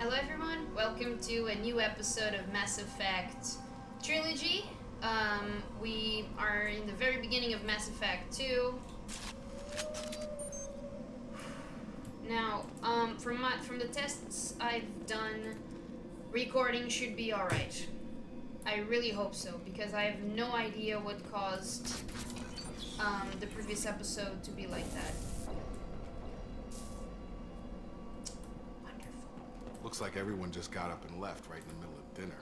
Hello everyone, welcome to a new episode of Mass Effect Trilogy. We are in the very beginning of Mass Effect 2. Now, from the tests I've done, recording should be alright. I really hope so, because I have no idea what caused the previous episode to be like that. Looks like everyone just got up and left right in the middle of dinner.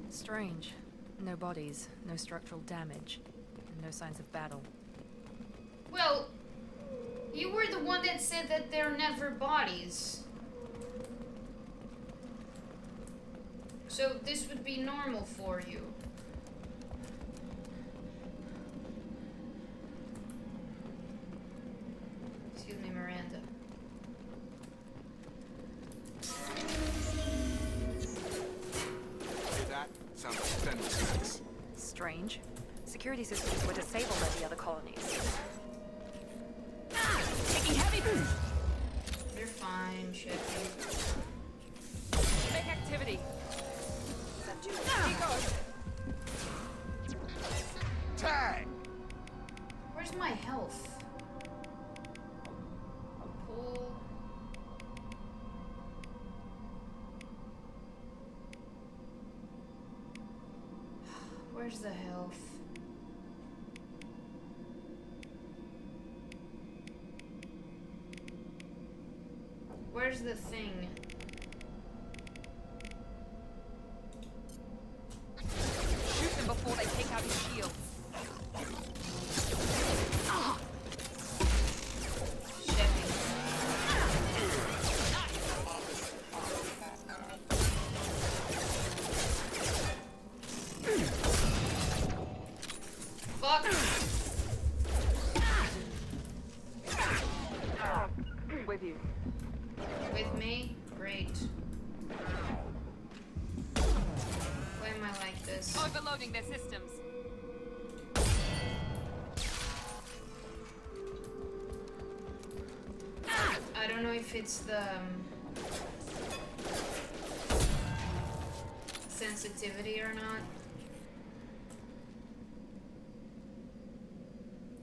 Strange. No bodies, no structural damage, and no signs of battle. Well, you were the one that said that they're never bodies. So this would be normal for you. Excuse me, Miranda. Hear that? Sounds like fender snacks. Strange. Security systems were disabled at the other colonies. Taking heavy. You're fine, Sheffy. Make activity. Tag! Where's my health? Pull. Where's the health? Where's the thing? Shoot them before they take out his shields. Fuck! With you. With me? Great. Why am I like this? Overloading their systems. I don't know if it's the sensitivity or not.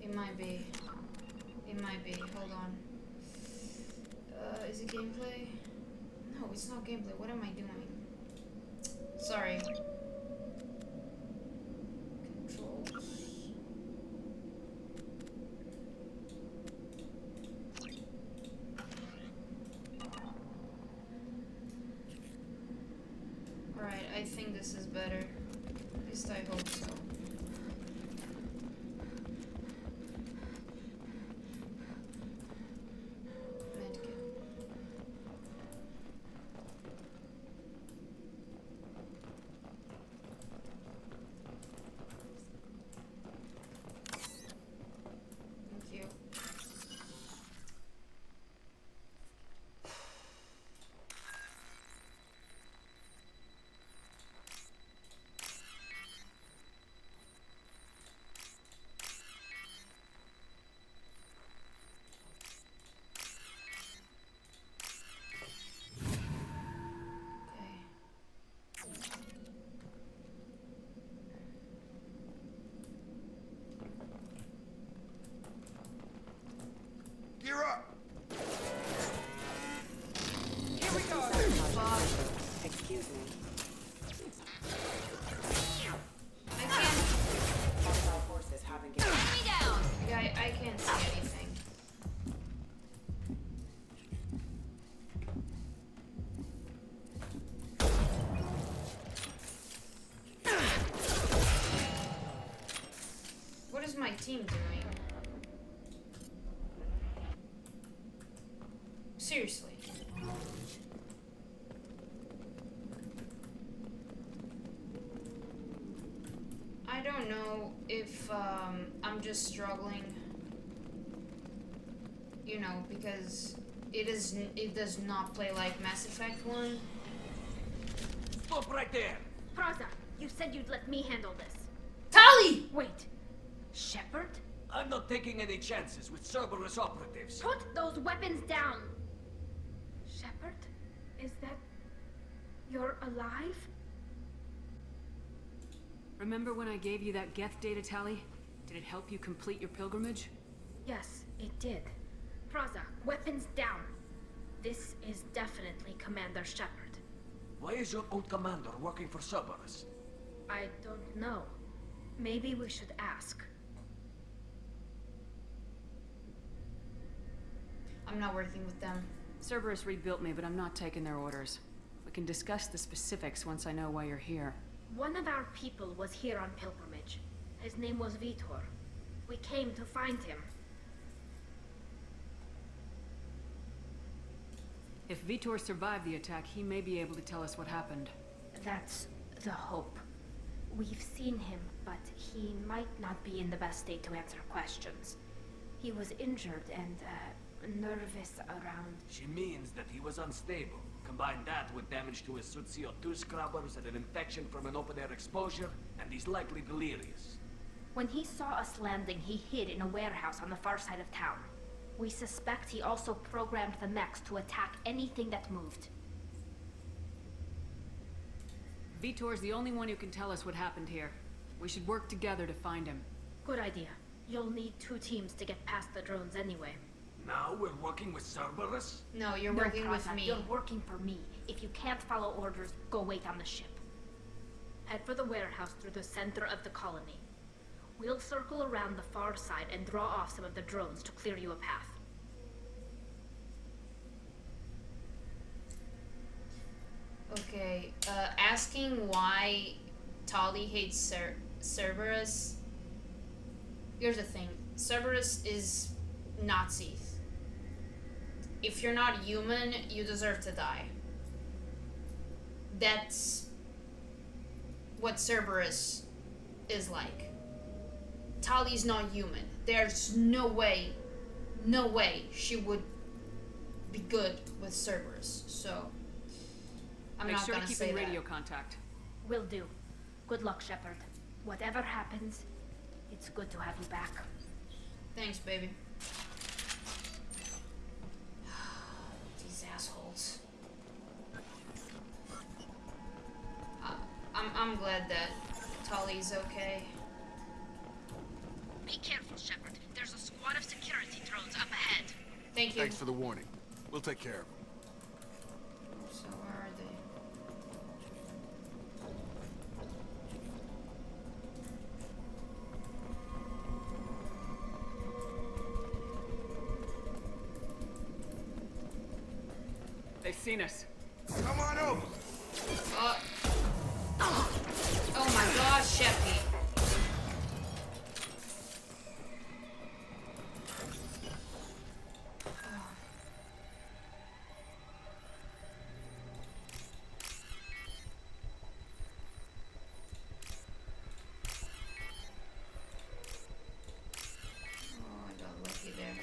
It might be. It might be. Hold on. Is it gameplay? No, it's not gameplay. What am I doing? Sorry. Controls. Alright, I think this is better. At least I hope so. Medkit. Thank you. Okay. Gear up! Here we go. Fuck. Excuse me. I can't. Hostile forces have engaged. Me down. Yeah, I can't see anything. What is my team doing? Seriously. I don't know if I'm just struggling you know, because it does not play like Mass Effect 1. Stop right there! Praza, you said you'd let me handle this. Tali! Wait. Shepard? I'm not taking any chances with Cerberus operatives. Put those weapons down! Shepard? Is that... You're alive? Remember when I gave you that Geth data tally? Did it help you complete your pilgrimage? Yes, it did. Praza, weapons down. This is definitely Commander Shepard. Why is your old commander working for Cerberus? I don't know. Maybe we should ask. I'm not working with them. Cerberus rebuilt me, but I'm not taking their orders. We can discuss the specifics once I know why you're here. One of our people was here on pilgrimage. His name was Vitor. We came to find him. If Vitor survived the attack, he may be able to tell us what happened. That's the hope. We've seen him, but he might not be in the best state to answer questions. He was injured and, nervous around... She means that he was unstable. Combine that with damage to his suit CO2 scrubbers and an infection from an open-air exposure, and he's likely delirious. When he saw us landing, he hid in a warehouse on the far side of town. We suspect he also programmed the mechs to attack anything that moved. Vitor's the only one who can tell us what happened here. We should work together to find him. Good idea. You'll need 2 teams to get past the drones anyway. Now we're working with Cerberus? No, you're No, working with Praza, me. You're working for me. If you can't follow orders, go wait on the ship. Head for the warehouse through the center of the colony. We'll circle around the far side and draw off some of the drones to clear you a path. Okay, asking why Tali hates Cerberus. Here's the thing. Cerberus is Nazis. If you're not human, you deserve to die. That's what Cerberus is like. Tali's not human. There's no way she would be good with Cerberus. So I'm Make not sure to gonna keep say in that. radio contact. Will do. Good luck, Shepard. Whatever happens, it's good to have you back. Thanks, baby. These assholes. I'm glad that Tali's okay. Be careful, Shepard. There's a squad of security drones up ahead. Thank you. Thanks for the warning. We'll take care of them. So where are they? They've seen us. Come on over. Oh my gosh, Sheppy. Oh, I got lucky there.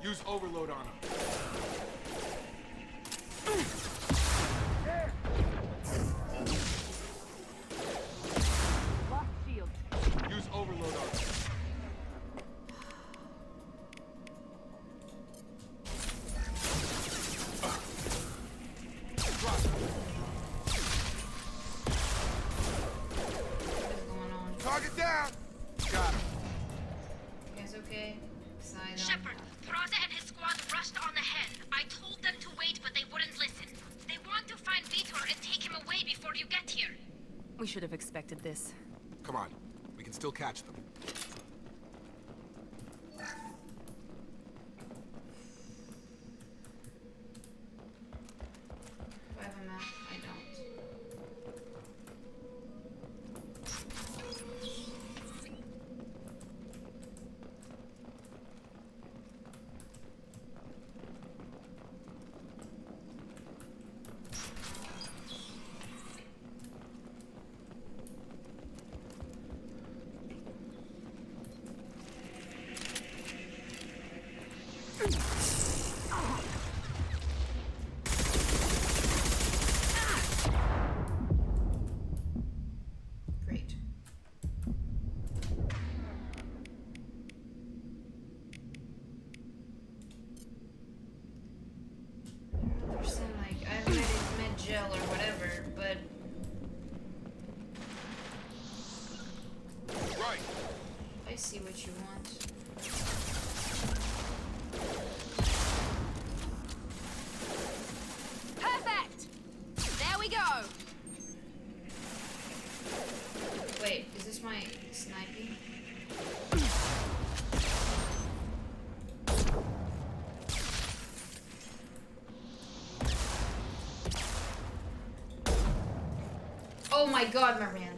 Use overload on them. Lost shield. Use overload on them. Drop. What is going on? Target down. Got him. You guys okay? 'Cause I don't- Shepard, Praza and his squad rushed on ahead. I told them to wait, but they wouldn't listen. They want to find Vitor and take him away before you get here. We should have expected this. Come on. We can still catch them. Do I have a map? I don't. I see what you want. Perfect! There we go! Wait, is this my sniping? Oh my god, Miranda.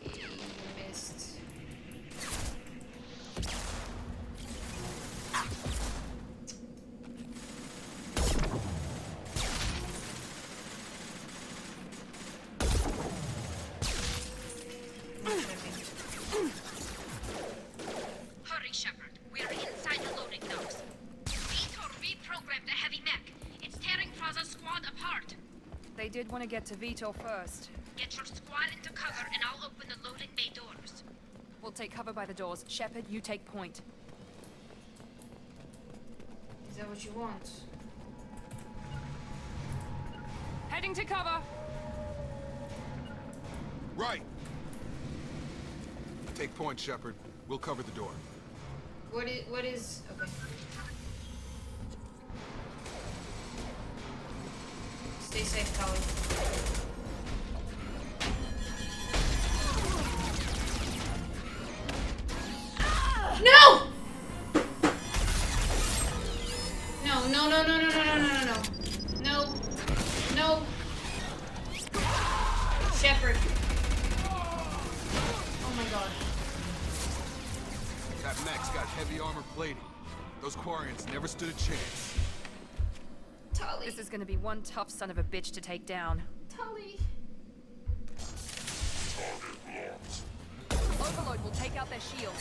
You missed. Hurry, Shepard. We're inside the loading docks. Vitor reprogrammed the heavy mech. It's tearing Praza's squad apart. They did want to get to Vitor first. Get your squad into cover and I'll open the loading bay doors. We'll take cover by the doors. Shepard, you take point. Is that what you want? Heading to cover! Right. Take point, Shepard. We'll cover the door. What is okay. Stay safe, Tully. No! No, no, no, no, no, no, no, no, no. No. No. Shepard. Oh my god. That mech's got heavy armor plating. Those Quarians never stood a chance. Tully. This is gonna be one tough son of a bitch to take down. Tully. Overload will take out their shield.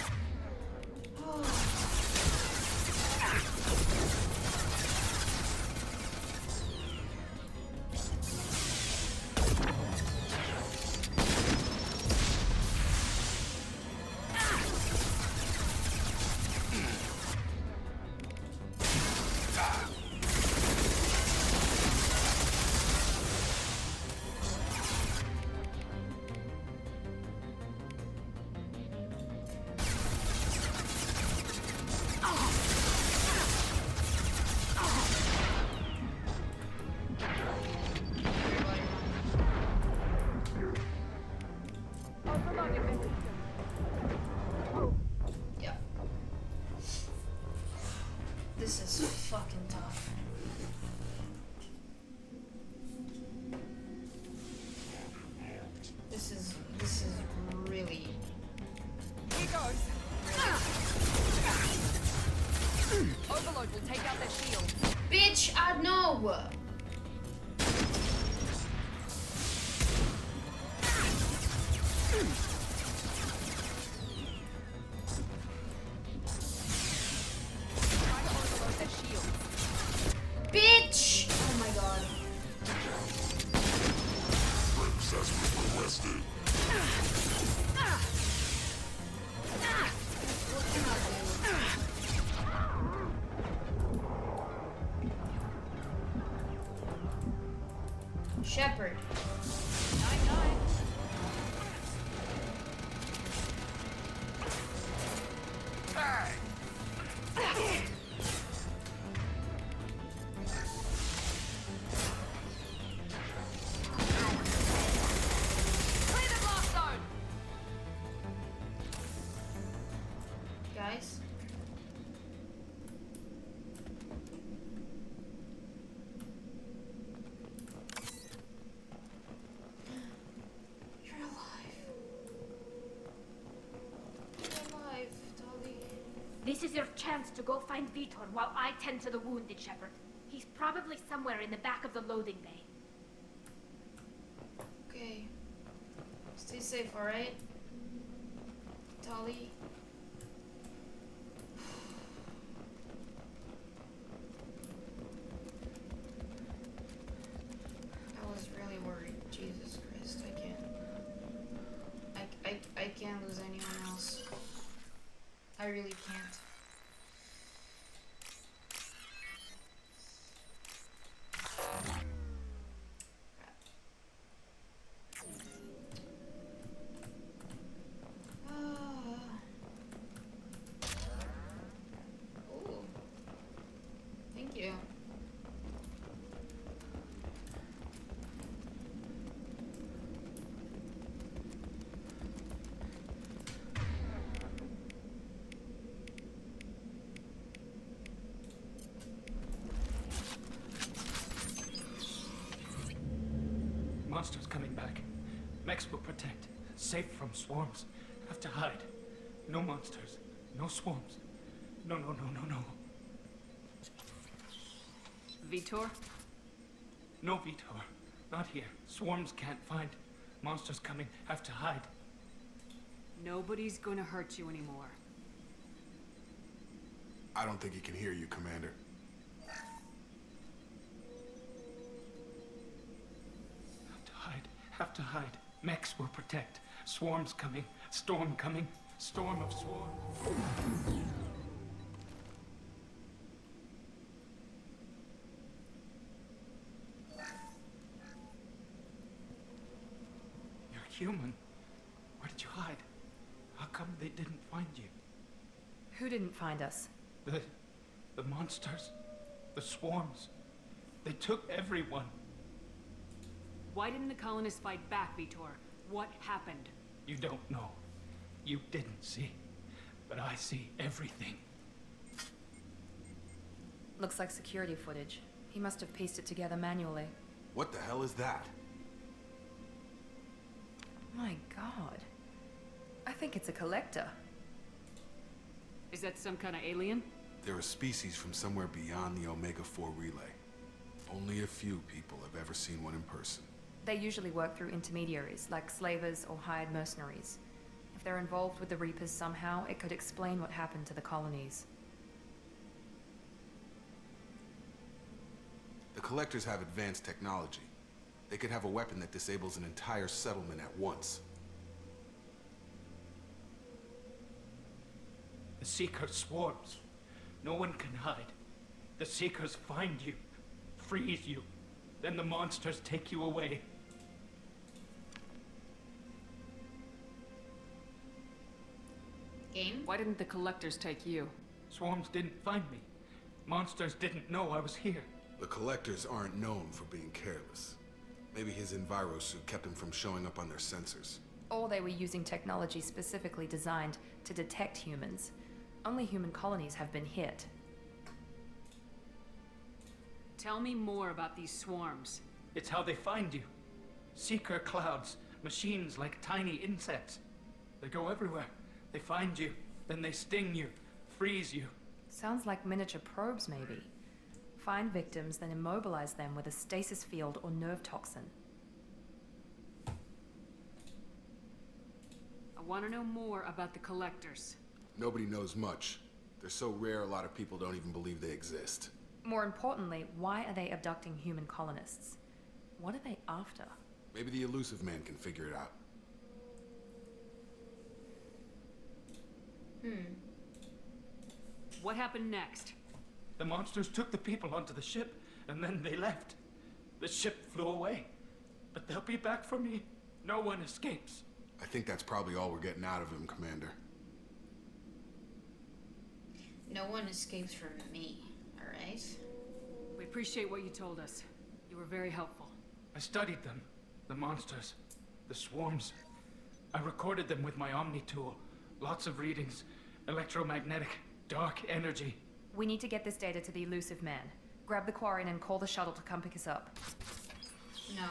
Yeah. This is fucking tough. This is really. Here goes. Overload will take out their shield. Bitch, I know. Try to overload their shield. Bitch! Oh my god. What can I do? Shepard. Clear the blast zone! Guys. You're alive. You're alive, Dolly. This is your chance to go find Vitor while I tend to the wounded, Shepard. He's probably somewhere in the back of the loading bay. Okay. Stay safe, alright? Dolly. I was really worried. Jesus Christ, I can't. I can't lose anyone else. I really can't. Monsters coming back. Mechs will protect. Safe from swarms. Have to hide. No monsters. No swarms. No, no, no, no, no. Vitor? No, Vitor. Not here. Swarms can't find. Monsters coming. Have to hide. Nobody's gonna hurt you anymore. I don't think he can hear you, Commander. Have to hide. Have to hide. Mechs will protect. Swarms coming. Storm coming. Storm of swarm. You're human. Where did you hide? How come they didn't find you? Who didn't find us? The monsters. The swarms. They took everyone. Why didn't the colonists fight back, Vitor? What happened? You don't know. You didn't see. But I see everything. Looks like security footage. He must have pieced it together manually. What the hell is that? My god. I think it's a collector. Is that some kind of alien? They're a species from somewhere beyond the Omega-4 relay. Only a few people have ever seen one in person. They usually work through intermediaries, like slavers or hired mercenaries. If they're involved with the Reapers somehow, it could explain what happened to the colonies. The Collectors have advanced technology. They could have a weapon that disables an entire settlement at once. The Seeker swarms. No one can hide. The Seekers find you, freeze you, then the monsters take you away. Game? Why didn't the collectors take you? Swarms didn't find me. Monsters didn't know I was here. The Collectors aren't known for being careless. Maybe his envirosuit kept him from showing up on their sensors. Or they were using technology specifically designed to detect humans. Only human colonies have been hit. Tell me more about these swarms. It's how they find you. Seeker clouds, machines like tiny insects. They go everywhere. They find you, then they sting you, freeze you. Sounds like miniature probes, maybe. Find victims, then immobilize them with a stasis field or nerve toxin. I want to know more about the collectors. Nobody knows much. They're so rare, a lot of people don't even believe they exist. More importantly, why are they abducting human colonists? What are they after? Maybe the elusive man can figure it out. What happened next? The monsters took the people onto the ship, and then they left. The ship flew away. But they'll be back for me. No one escapes. I think that's probably all we're getting out of him, Commander. No one escapes from me, alright? We appreciate what you told us. You were very helpful. I studied them. The monsters. The swarms. I recorded them with my Omni tool. Lots of readings. Electromagnetic. Dark energy. We need to get this data to the elusive man. Grab the Quarian and call the shuttle to come pick us up. No.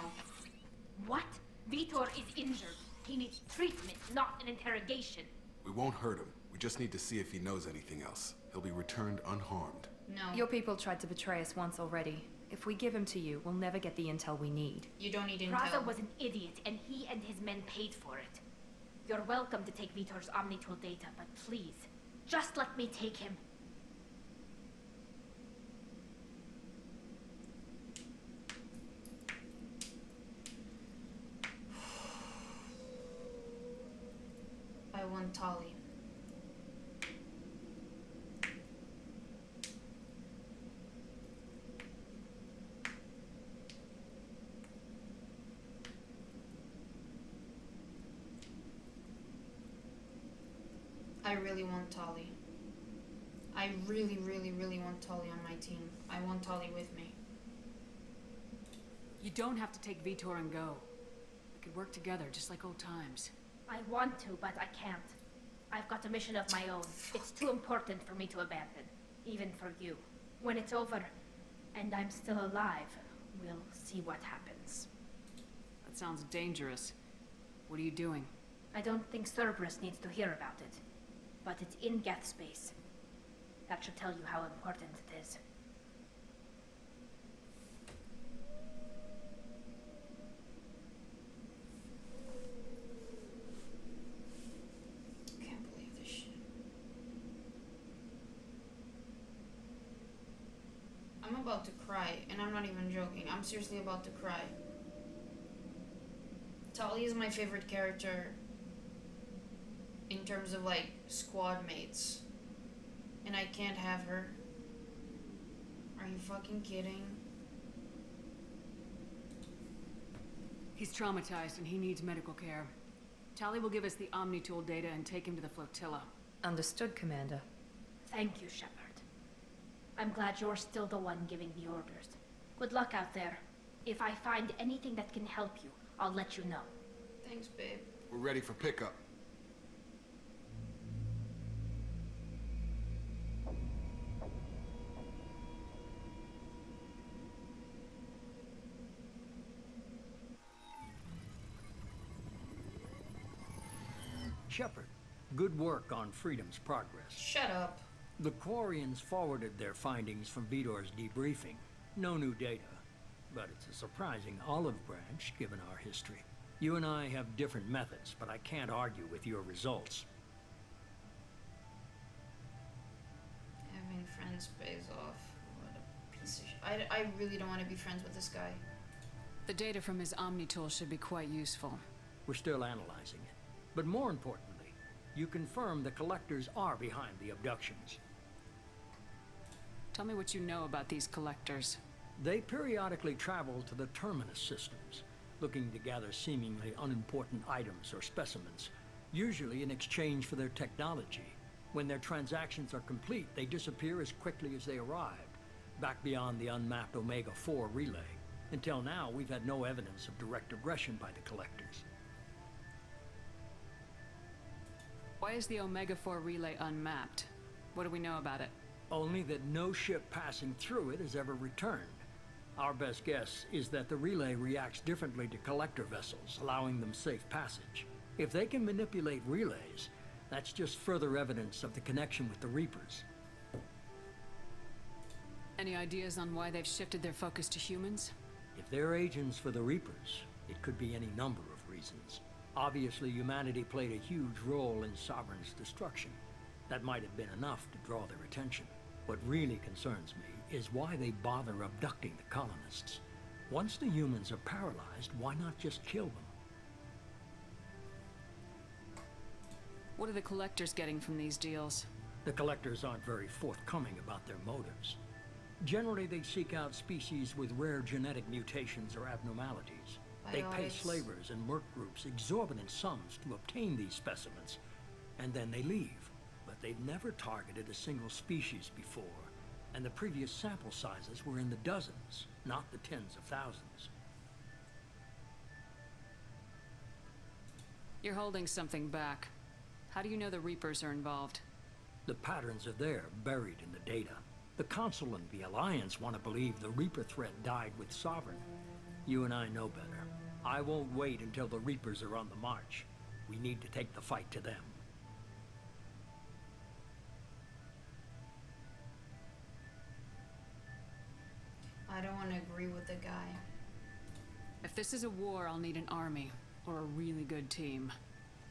What? Vitor is injured. He needs treatment, not an interrogation. We won't hurt him. We just need to see if he knows anything else. He'll be returned unharmed. No. Your people tried to betray us once already. If we give him to you, we'll never get the intel we need. You don't need Praza intel. was an idiot, and he and his men paid for it. You're welcome to take Vitor's Omnitool data, but please, just let me take him. I want Tali. I really want Tali. I really, really, really want Tali on my team. I want Tali with me. You don't have to take Vitor and go. We could work together, just like old times. I want to, but I can't. I've got a mission of my own. It's too important for me to abandon, even for you. When it's over, and I'm still alive, we'll see what happens. That sounds dangerous. What are you doing? I don't think Cerberus needs to hear about it. But it's in Geth space. That should tell you how important it is. Can't believe this shit. I'm about to cry, and I'm not even joking. I'm seriously about to cry. Tali is my favorite character in terms of like squad mates, and I can't have her. Are you fucking kidding? He's traumatized and he needs medical care. Tali will give us the Omni-Tool data and take him to the flotilla. Understood, Commander. Thank you, Shepard. I'm glad you're still the one giving the orders. Good luck out there. If I find anything that can help you, I'll let you know. Thanks, babe. We're ready for pickup. Shepard, good work on Freedom's progress. Shut up. The Quarians forwarded their findings from Vidor's debriefing. No new data, but it's a surprising olive branch given our history. You and I have different methods, but I can't argue with your results. Having friends pays off. What a piece of shit. I really don't want to be friends with this guy. The data from his Omni-Tool should be quite useful. We're still analyzing it. But more importantly, you confirm the collectors are behind the abductions. Tell me what you know about these collectors. They periodically travel to the Terminus systems, looking to gather seemingly unimportant items or specimens, usually in exchange for their technology. When their transactions are complete, they disappear as quickly as they arrived, back beyond the unmapped Omega-4 relay. Until now, we've had no evidence of direct aggression by the collectors. Why is the Omega-4 relay unmapped? What do we know about it? Only that no ship passing through it has ever returned. Our best guess is that the relay reacts differently to collector vessels, allowing them safe passage. If they can manipulate relays, that's just further evidence of the connection with the Reapers. Any ideas on why they've shifted their focus to humans? If they're agents for the Reapers, it could be any number of reasons. Obviously, humanity played a huge role in Sovereign's destruction. That might have been enough to draw their attention. What really concerns me is why they bother abducting the colonists. Once the humans are paralyzed, why not just kill them? What are the collectors getting from these deals? The collectors aren't very forthcoming about their motives. Generally, they seek out species with rare genetic mutations or abnormalities. They pay slavers and merc groups exorbitant sums to obtain these specimens, and then they leave. But they've never targeted a single species before, and the previous sample sizes were in the dozens, not the tens of thousands. You're holding something back. How do you know the Reapers are involved? The patterns are there, buried in the data. The Council and the Alliance want to believe the Reaper threat died with Sovereign. You and I know better. I won't wait until the Reapers are on the march. We need to take the fight to them. I don't want to agree with the guy. If this is a war, I'll need an army, or a really good team.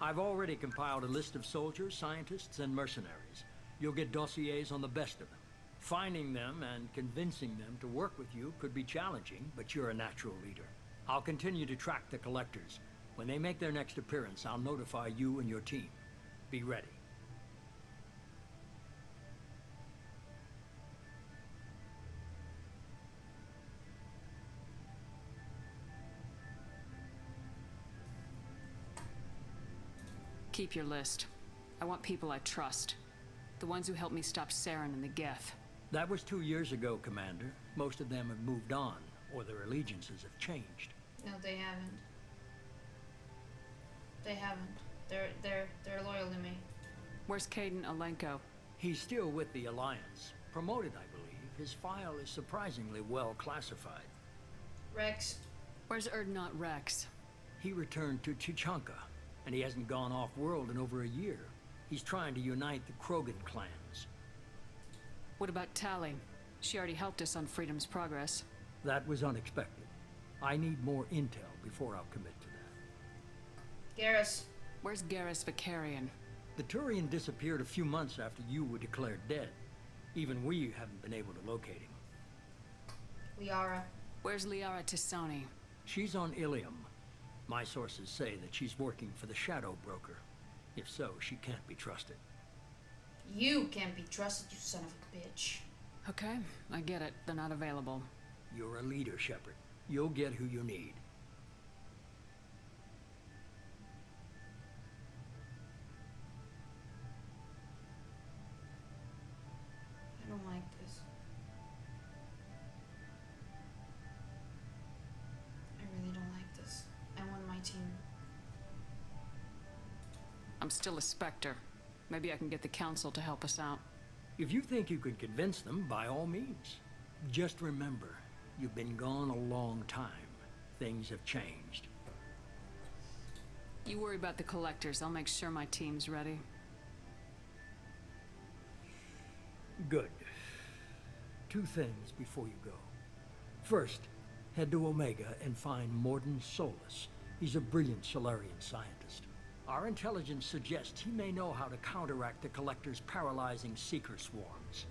I've already compiled a list of soldiers, scientists, and mercenaries. You'll get dossiers on the best of them. Finding them and convincing them to work with you could be challenging, but you're a natural leader. I'll continue to track the collectors. When they make their next appearance, I'll notify you and your team. Be ready. Keep your list. I want people I trust. The ones who helped me stop Saren and the Geth. That was 2 years ago, Commander. Most of them have moved on, or their allegiances have changed. No, they haven't. They haven't. They're loyal to me. Where's Caden Alenko? He's still with the Alliance. Promoted, I believe. His file is surprisingly well classified. Rex. Where's Erdnot Rex? He returned to Chichanka, and he hasn't gone off-world in over a year. He's trying to unite the Krogan clans. What about Tali? She already helped us on Freedom's Progress. That was unexpected. I need more intel before I'll commit to that. Garrus. Where's Garrus Vicarian? The Turian disappeared a few months after you were declared dead. Even we haven't been able to locate him. Liara. Where's Liara Tisani? She's on Ilium. My sources say that she's working for the Shadow Broker. If so, she can't be trusted. You can't be trusted, you son of a bitch. Okay, I get it. They're not available. You're a leader, Shepard. You'll get who you need. I don't like this. I really don't like this. I want my team. I'm still a Spectre. Maybe I can get the Council to help us out. If you think you can convince them, by all means. Just remember, you've been gone a long time. Things have changed. You worry about the Collectors. I'll make sure my team's ready. Good. Two things before you go. First, head to Omega and find Mordin Solus. He's a brilliant Solarian scientist. Our intelligence suggests he may know how to counteract the Collector's paralyzing Seeker swarms.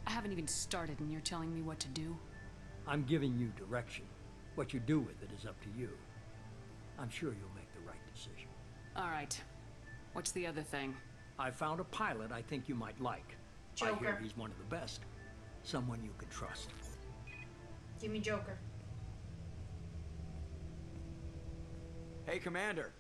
I haven't even started and you're telling me what to do? I'm giving you direction. What you do with it is up to you. I'm sure you'll make the right decision. All right. What's the other thing? I found a pilot I think you might like. I Joker. hear he's one of the best. Someone you can trust. Give me Joker. Hey, Commander.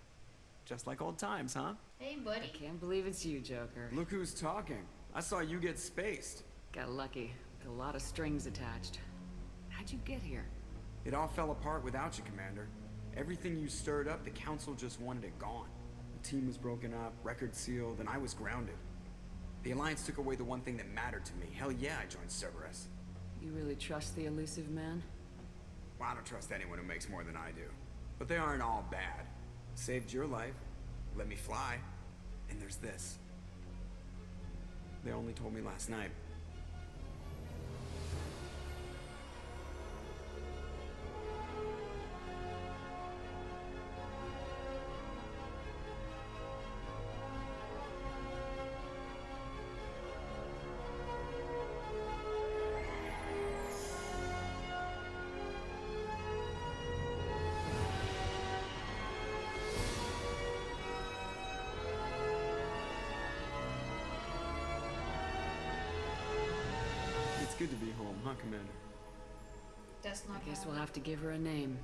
Just like old times, huh? Hey, buddy. Can't believe it's you, Joker. Look who's talking. I saw you get spaced. Got lucky. With a lot of strings attached. How'd you get here? It all fell apart without you, Commander. Everything you stirred up, the Council just wanted it gone. The team was broken up, record sealed, and I was grounded. The Alliance took away the one thing that mattered to me. Hell yeah, I joined Cerberus. You really trust the elusive man? Well, I don't trust anyone who makes more than I do. But they aren't all bad. Saved your life, let me fly, and there's this. They only told me last night. It's good to be home, huh, Commander? That's not I guess how- we'll have to give her a name.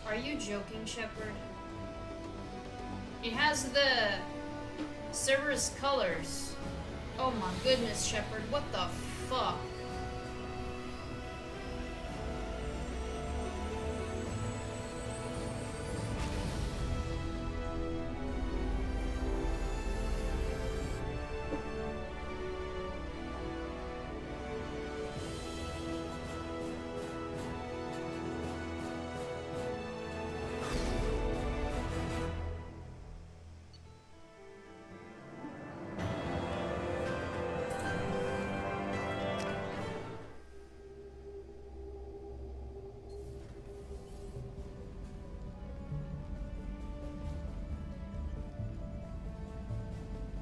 Are you joking, Shepard? It has the Cerberus colors. Oh my goodness, Shepard, what the fuck?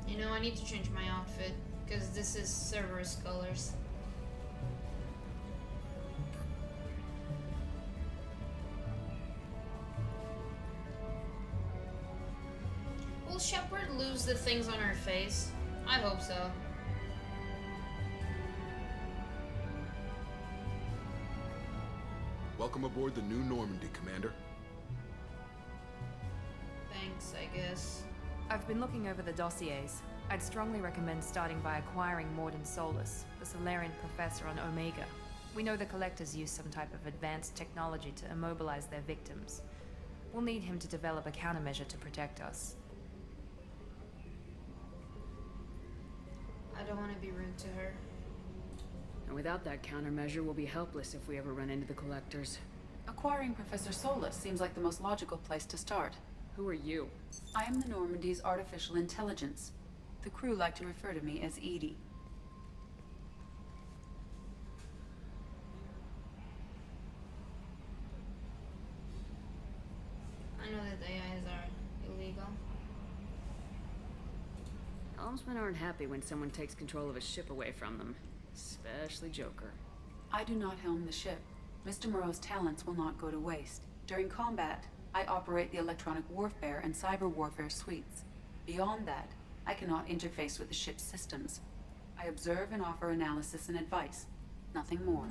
You know, I need to change my outfit, because this is Cerberus colors. Will Shepard lose the things on her face? I hope so. Welcome aboard the New Normandy, Commander. Thanks, I guess. I've been looking over the dossiers. I'd strongly recommend starting by acquiring Mordin Solus, the Solarian professor on Omega. We know the Collectors use some type of advanced technology to immobilize their victims. We'll need him to develop a countermeasure to protect us. I don't want to be rude to her. And without that countermeasure, we'll be helpless if we ever run into the Collectors. Acquiring Professor Solus seems like the most logical place to start. Who are you? I am the Normandy's artificial intelligence. The crew like to refer to me as Edie. I know that AIs are illegal. Helmsmen aren't happy when someone takes control of a ship away from them. Especially Joker. I do not helm the ship. Mr. Moreau's talents will not go to waste. During combat, I operate the electronic warfare and cyber warfare suites. Beyond that, I cannot interface with the ship's systems. I observe and offer analysis and advice. Nothing more.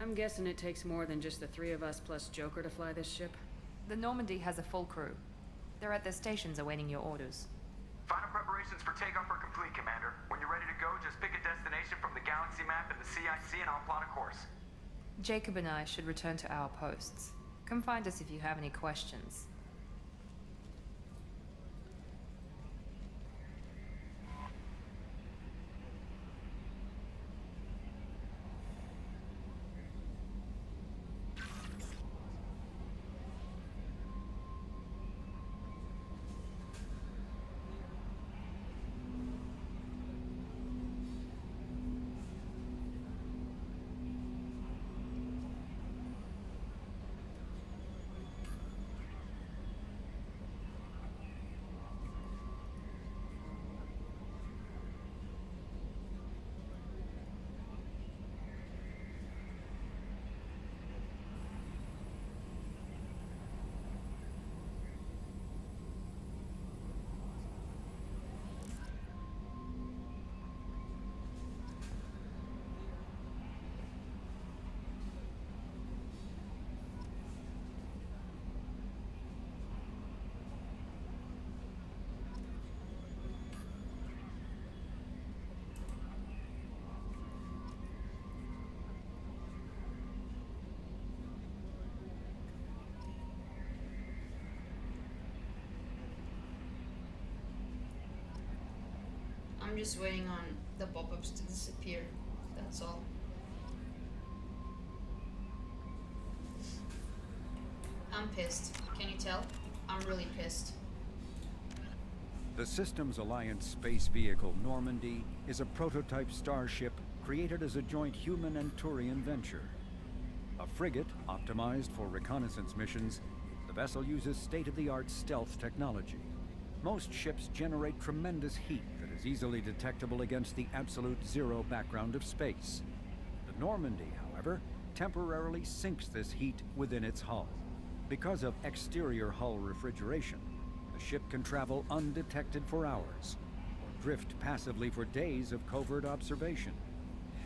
I'm guessing it takes more than just the three of us plus Joker to fly this ship. The Normandy has a full crew. They're at their stations awaiting your orders. Final preparations for takeoff are complete, Commander. When you're ready to go, just pick a destination from the galaxy map in the CIC and I'll plot a course. Jacob and I should return to our posts. Come find us if you have any questions. I'm just waiting on the pop-ups to disappear. That's all. I'm pissed. Can you tell? I'm really pissed. The Systems Alliance space vehicle Normandy is a prototype starship created as a joint human and Turian venture. A frigate optimized for reconnaissance missions, the vessel uses state-of-the-art stealth technology. Most ships generate tremendous heat that is easily detectable against the absolute zero background of space. The Normandy, however, temporarily sinks this heat within its hull. Because of exterior hull refrigeration, the ship can travel undetected for hours, or drift passively for days of covert observation.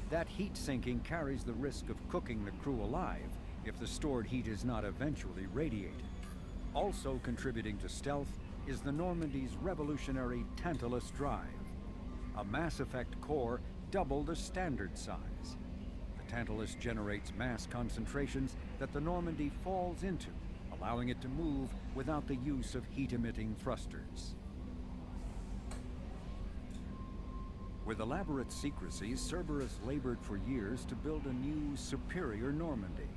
That heat sinking carries the risk of cooking the crew alive if the stored heat is not eventually radiated. Also contributing to stealth is the Normandy's revolutionary Tantalus drive, a Mass Effect core double the standard size. The Tantalus generates mass concentrations that the Normandy falls into, allowing it to move without the use of heat-emitting thrusters. With elaborate secrecy, Cerberus labored for years to build a new, superior Normandy.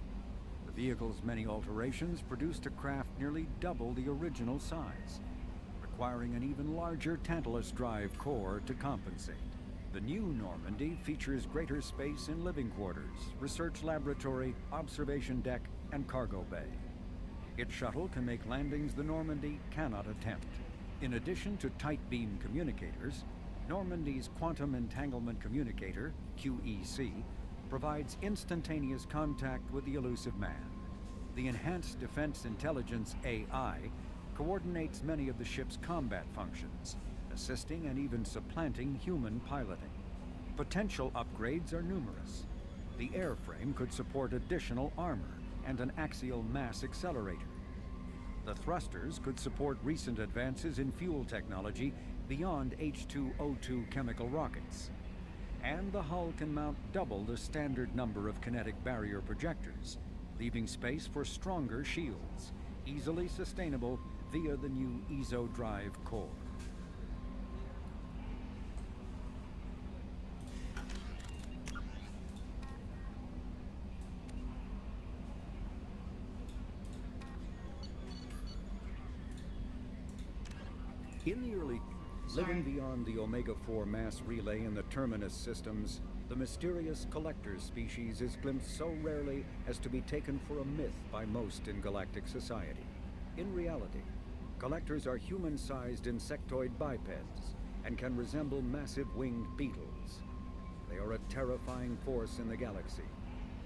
The vehicle's many alterations produced a craft nearly double the original size, requiring an even larger Tantalus drive core to compensate. The new Normandy features greater space in living quarters, research laboratory, observation deck, and cargo bay. Its shuttle can make landings the Normandy cannot attempt. In addition to tight beam communicators, Normandy's Quantum Entanglement Communicator, QEC, provides instantaneous contact with the elusive man. The Enhanced Defense Intelligence AI coordinates many of the ship's combat functions, assisting and even supplanting human piloting. Potential upgrades are numerous. The airframe could support additional armor and an axial mass accelerator. The thrusters could support recent advances in fuel technology beyond H2O2 chemical rockets. And the hull can mount double the standard number of kinetic barrier projectors, leaving space for stronger shields, easily sustainable via the new EZO drive core. In the early... Living beyond the Omega-4 mass relay in the Terminus systems, the mysterious Collectors species is glimpsed so rarely as to be taken for a myth by most in galactic society. In reality, Collectors are human-sized insectoid bipeds and can resemble massive winged beetles. They are a terrifying force in the galaxy,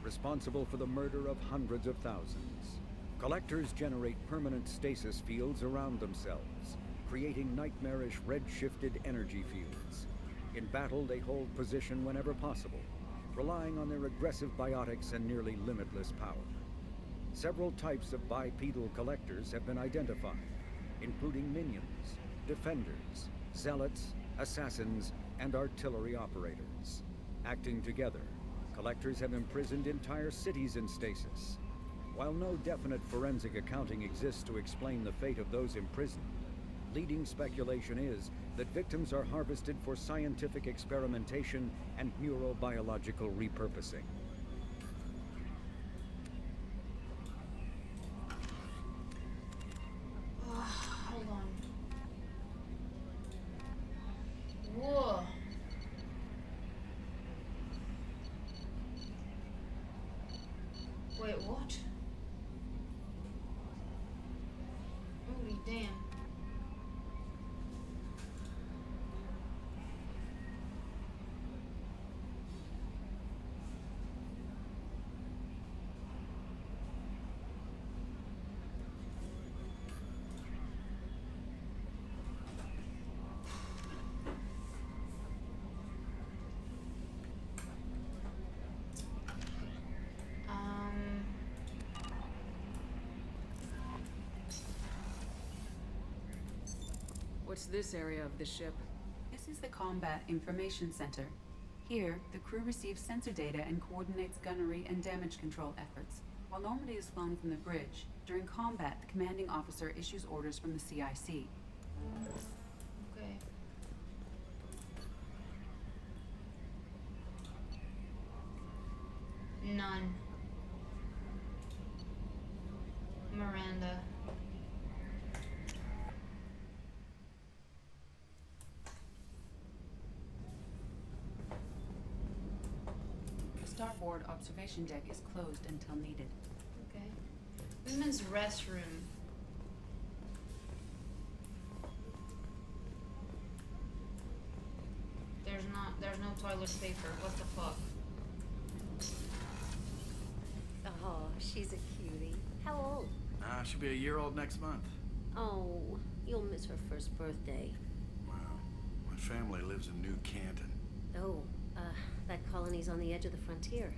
responsible for the murder of hundreds of thousands. Collectors generate permanent stasis fields around themselves, creating nightmarish red-shifted energy fields. In battle, they hold position whenever possible, relying on their aggressive biotics and nearly limitless power. Several types of bipedal collectors have been identified, including minions, defenders, zealots, assassins, and artillery operators. Acting together, collectors have imprisoned entire cities in stasis. While no definite forensic accounting exists to explain the fate of those imprisoned, leading speculation is that victims are harvested for scientific experimentation and neurobiological repurposing. Hold on. Whoa. Wait, what? Holy damn. What's this area of the ship? This is the Combat Information Center. Here, the crew receives sensor data and coordinates gunnery and damage control efforts. While Normandy is flown from the bridge, during combat, the commanding officer issues orders from the CIC. Okay. None. Miranda. The starboard observation deck is closed until needed. Okay. Women's restroom. There's no toilet paper. What the fuck? Oh, she's a cutie. How old? She'll be a year old next month. Oh, you'll miss her first birthday. Wow. My family lives in New Canton. Oh, that colony's on the edge of the frontier.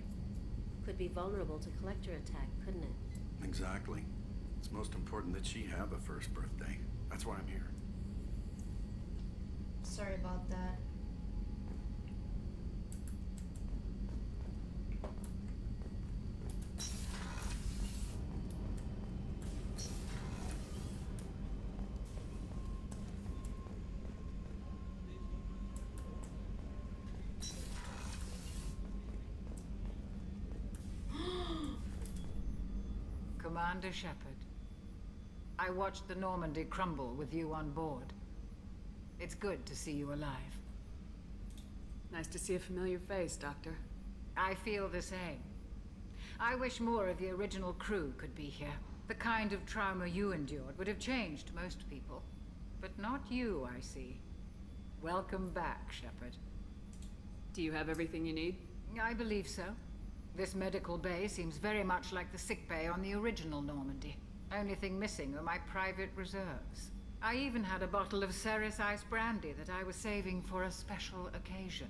Could be vulnerable to collector attack, couldn't it? Exactly. It's most important that she have a first birthday. That's why I'm here. Sorry about that. Commander Shepard, I watched the Normandy crumble with you on board. It's good to see you alive. Nice to see a familiar face, Doctor. I feel the same. I wish more of the original crew could be here. The kind of trauma you endured would have changed most people. But not you, I see. Welcome back, Shepard. Do you have everything you need? I believe so. This medical bay seems very much like the sick bay on the original Normandy. Only thing missing are my private reserves. I even had a bottle of Ceres Ice brandy that I was saving for a special occasion.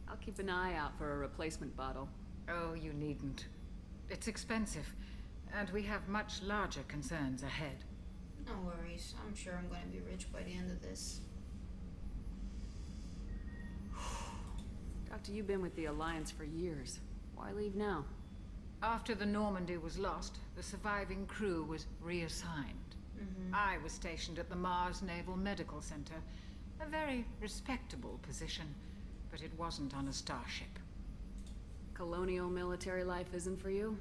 I'll keep an eye out for a replacement bottle. Oh, you needn't. It's expensive, and we have much larger concerns ahead. No worries. I'm sure I'm gonna be rich by the end of this. Doctor, you've been with the Alliance for years. Why leave now? After the Normandy was lost, the surviving crew was reassigned. I was stationed at the Mars Naval Medical Center, a very respectable position, but it wasn't on a starship. Colonial military life isn't for you?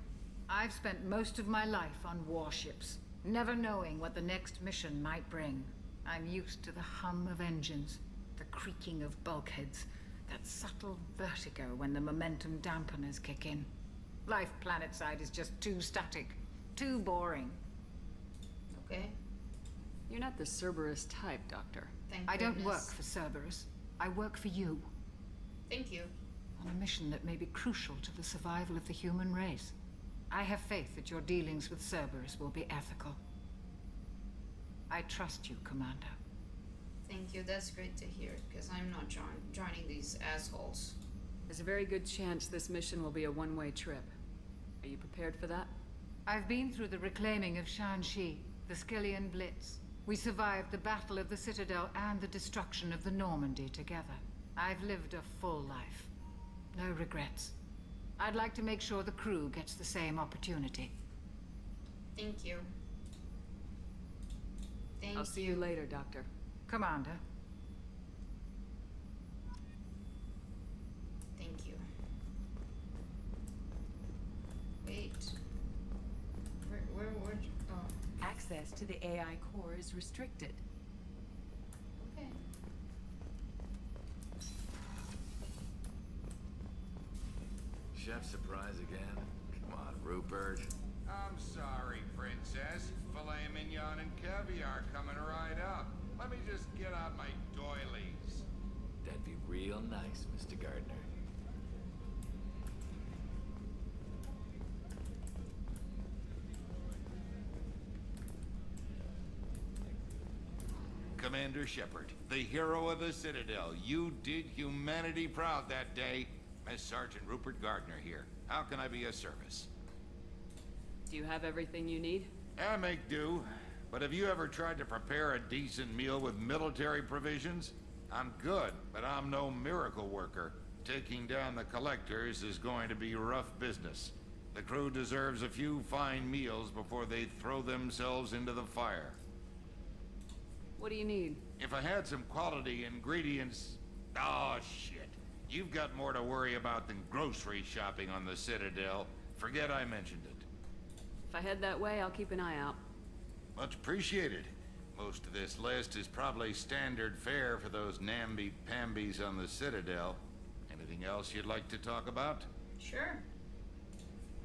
I've spent most of my life on warships, never knowing what the next mission might bring. I'm used to the hum of engines, the creaking of bulkheads, that subtle vertigo when the momentum dampeners kick in. Life planetside is just too static, too boring. Okay. You're not the Cerberus type, Doctor. I don't work for Cerberus. I work for you. Thank you. On a mission that may be crucial to the survival of the human race. I have faith that your dealings with Cerberus will be ethical. I trust you, Commander. Thank you, that's great to hear, because I'm not joining these assholes. There's a very good chance this mission will be a one-way trip. Are you prepared for that? I've been through the reclaiming of Shanxi, the Skillian Blitz. We survived the Battle of the Citadel and the destruction of the Normandy together. I've lived a full life. No regrets. I'd like to make sure the crew gets the same opportunity. Thank you. I'll see you later, Doctor. Commander. Thank you. Wait. Where would you... Oh. Access to the AI core is restricted. Okay. Chef surprise again? Come on, Rupert. I'm sorry, Princess. Filet mignon and caviar coming right up. Let me just get out my doilies. That'd be real nice, Mr. Gardner. Commander Shepard, the hero of the Citadel. You did humanity proud that day. Miss Sergeant Rupert Gardner here. How can I be of service? Do you have everything you need? I make do. But have you ever tried to prepare a decent meal with military provisions? I'm good, but I'm no miracle worker. Taking down the collectors is going to be rough business. The crew deserves a few fine meals before they throw themselves into the fire. What do you need? If I had some quality ingredients... Oh, shit. You've got more to worry about than grocery shopping on the Citadel. Forget I mentioned it. If I head that way, I'll keep an eye out. Much appreciated. Most of this list is probably standard fare for those namby-pambies on the Citadel. Anything else you'd like to talk about? Sure.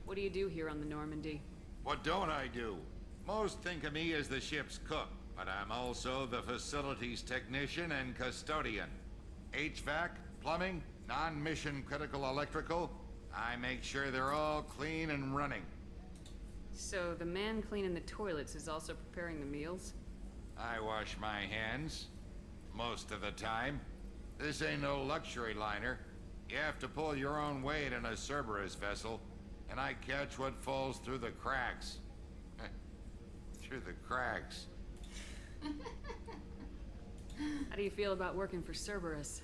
What do you do here on the Normandy? What don't I do? Most think of me as the ship's cook, but I'm also the facilities technician and custodian. HVAC, plumbing, non-mission critical electrical. I make sure they're all clean and running. So the man cleaning the toilets is also preparing the meals? I wash my hands. Most of the time. This ain't no luxury liner. You have to pull your own weight in a Cerberus vessel, and I catch what falls through the cracks. Through the cracks. How do you feel about working for Cerberus?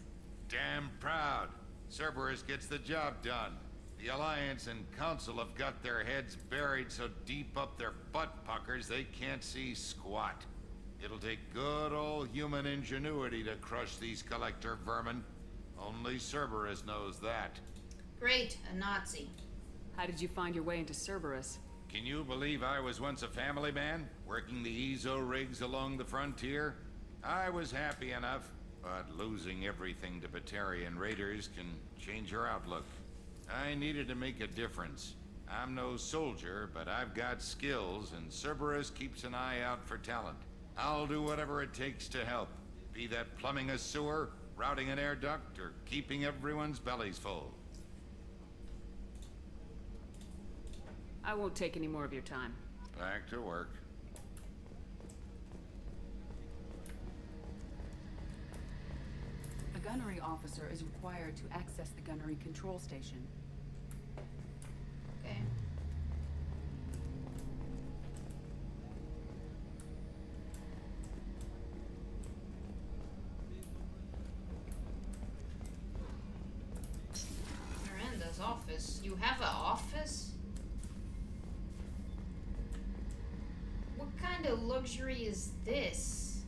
Damn proud. Cerberus gets the job done. The Alliance and Council have got their heads buried so deep up their butt puckers they can't see squat. It'll take good old human ingenuity to crush these collector vermin. Only Cerberus knows that. Great, a Nazi. How did you find your way into Cerberus? Can you believe I was once a family man, working the EZO rigs along the frontier? I was happy enough, but losing everything to Batarian raiders can change your outlook. I needed to make a difference. I'm no soldier, but I've got skills, and Cerberus keeps an eye out for talent. I'll do whatever it takes to help. Be that plumbing a sewer, routing an air duct, or keeping everyone's bellies full. I won't take any more of your time. Back to work. A gunnery officer is required to access the gunnery control station. Okay. Miranda's office. You have an office? kind of luxury is this?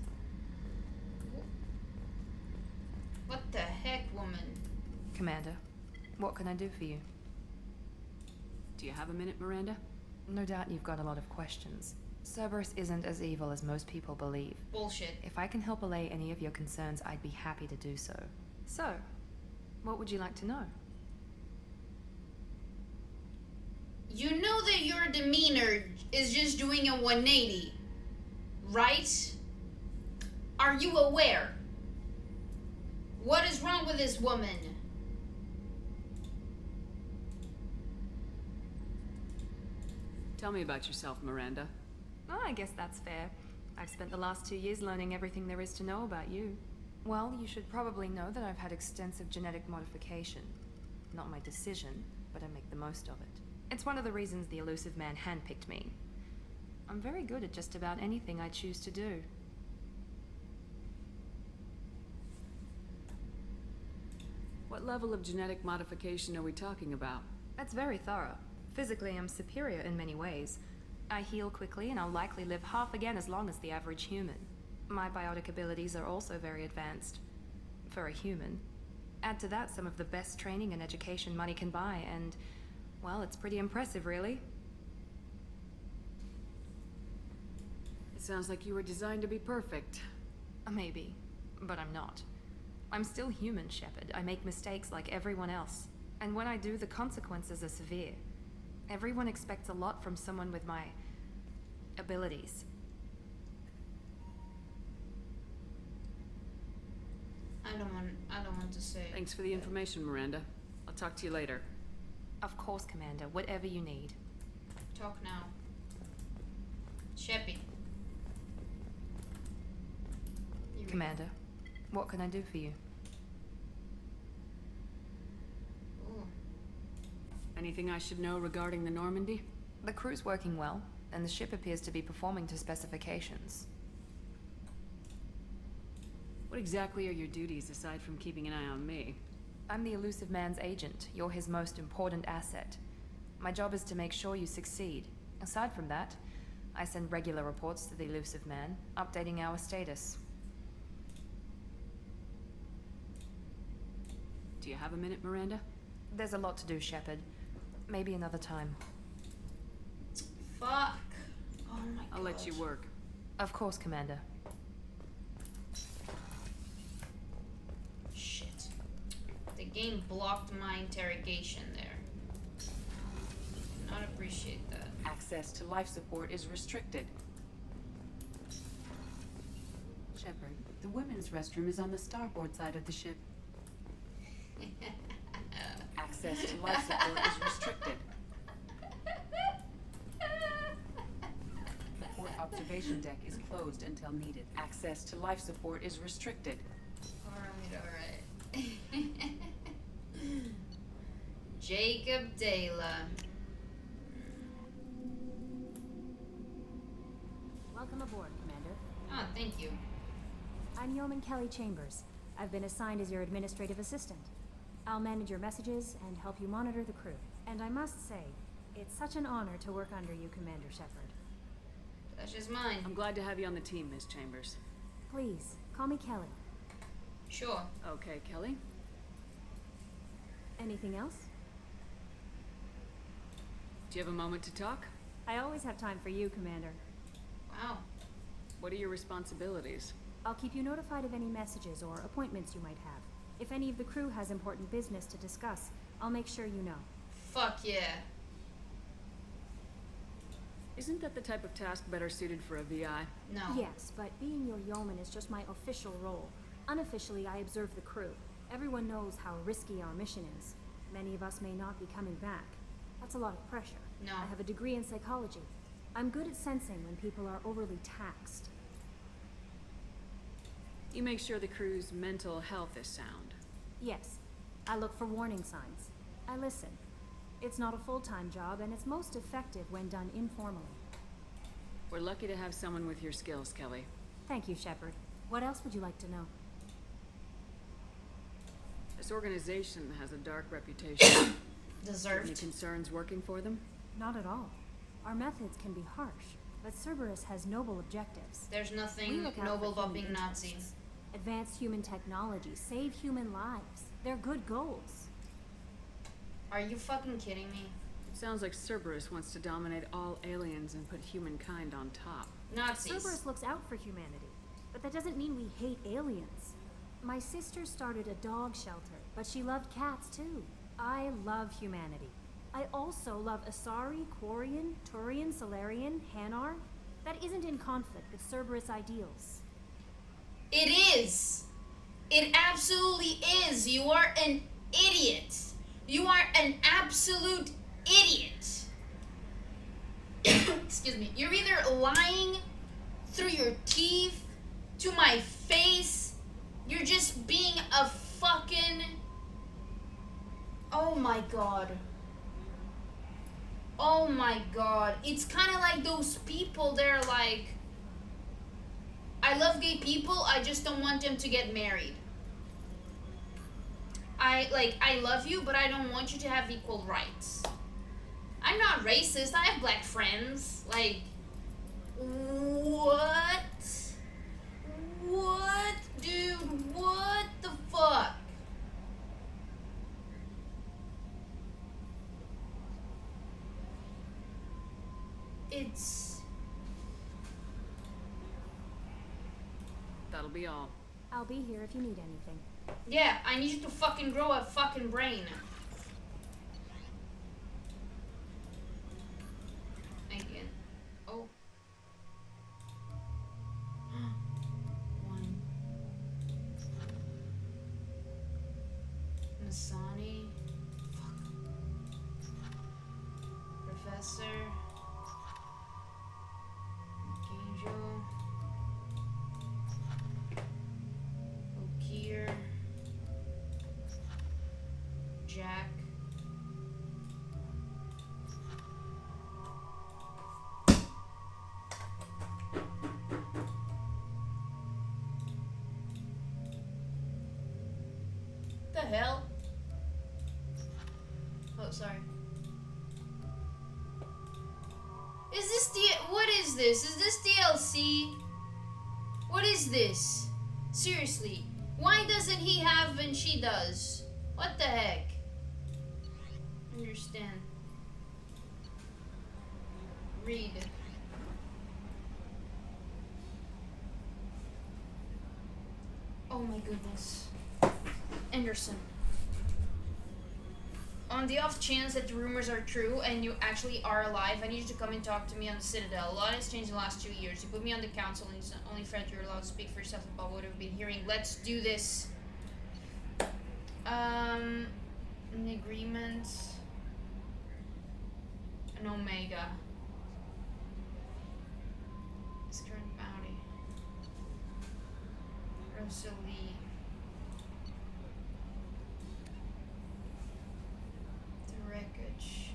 What the heck, woman? Commander, what can I do for you? Do you have a minute, Miranda? No doubt you've got a lot of questions. Cerberus isn't as evil as most people believe. Bullshit. If I can help allay any of your concerns, I'd be happy to do so. So, what would you like to know? You know that your demeanor is just doing a 180, right? Are you aware? What is wrong with this woman? Tell me about yourself, Miranda. Oh, I guess that's fair. I've spent the last 2 years learning everything there is to know about you. Well, you should probably know that I've had extensive genetic modification. Not my decision, but I make the most of it. It's one of the reasons the elusive man handpicked me. I'm very good at just about anything I choose to do. What level of genetic modification are we talking about? That's very thorough. Physically, I'm superior in many ways. I heal quickly, and I'll likely live half again as long as the average human. My biotic abilities are also very advanced. For a human. Add to that some of the best training and education money can buy, and, well, it's pretty impressive, really. It sounds like you were designed to be perfect. Maybe, but I'm not. I'm still human, Shepard. I make mistakes like everyone else. And when I do, the consequences are severe. Everyone expects a lot from someone with my abilities. I don't want to say. Thanks for the information, Miranda. I'll talk to you later. Of course, Commander. Whatever you need. Talk now. Sheppy. Commander, what can I do for you? Ooh. Anything I should know regarding the Normandy? The crew's working well, and the ship appears to be performing to specifications. What exactly are your duties aside from keeping an eye on me? I'm the elusive man's agent. You're his most important asset. My job is to make sure you succeed. Aside from that, I send regular reports to the elusive man, updating our status. Do you have a minute, Miranda? There's a lot to do, Shepard. Maybe another time. Fuck. Oh my god. I'll let you work. Of course, Commander. Shit. The game blocked my interrogation there. Not appreciate that. Access to life support is restricted. Shepard, the women's restroom is on the starboard side of the ship. Access to life support is restricted. The port observation deck is closed until needed. Access to life support is restricted. Alright. Jacob Dela. Welcome aboard, Commander. Oh, thank you. I'm Yeoman Kelly Chambers. I've been assigned as your administrative assistant. I'll manage your messages and help you monitor the crew. And I must say, it's such an honor to work under you, Commander Shepard. That's just mine. I'm glad to have you on the team, Miss Chambers. Please, call me Kelly. Sure. Okay, Kelly. Anything else? Do you have a moment to talk? I always have time for you, Commander. Wow. What are your responsibilities? I'll keep you notified of any messages or appointments you might have. If any of the crew has important business to discuss, I'll make sure you know. Fuck yeah. Isn't that the type of task better suited for a VI? No. Yes, but being your yeoman is just my official role. Unofficially, I observe the crew. Everyone knows how risky our mission is. Many of us may not be coming back. That's a lot of pressure. No. I have a degree in psychology. I'm good at sensing when people are overly taxed. You make sure the crew's mental health is sound. Yes. I look for warning signs. I listen. It's not a full-time job, and it's most effective when done informally. We're lucky to have someone with your skills, Kelly. Thank you, Shepard. What else would you like to know? This organization has a dark reputation. Deserved. Any concerns working for them? Not at all. Our methods can be harsh, but Cerberus has noble objectives. There's We nothing look out noble for about human being Nazi. interests. Advance human technology, save human lives. They're good goals. Are you fucking kidding me? It sounds like Cerberus wants to dominate all aliens and put humankind on top. Nazis. Cerberus looks out for humanity, but that doesn't mean we hate aliens. My sister started a dog shelter, but she loved cats too. I love humanity. I also love Asari, Quarian, Turian, Solarian, Hanar. That isn't in conflict with Cerberus ideals. It is. It absolutely is. You are an idiot. You are an absolute idiot. Excuse me. You're either lying through your teeth to my face. You're just being a fucking... Oh my god. Oh my god. It's kind of like those people, they're like, I love gay people, I just don't want them to get married. I love you, but I don't want you to have equal rights. I'm not racist, I have black friends. Like, what? What? Dude, what the fuck? It's... That'll be all. I'll be here if you need anything. Yeah, I need you to fucking grow a fucking brain. Again. Oh. One. Masani. Fuck. Professor. Angel. Okir. Jack. The hell? Oh, sorry. Is this what is this? Is this DLC? What is this? Seriously. Why doesn't he have and she does? What the heck? Understand. Read. Oh my goodness. Anderson. On the off chance that the rumors are true and you actually are alive, I need you to come and talk to me on the Citadel. A lot has changed in the last 2 years. You put me on the council and it's only fair that you're allowed to speak for yourself about what I've been hearing. Let's do this. An agreement. An Omega. His current bounty. Rosalie. The wreckage.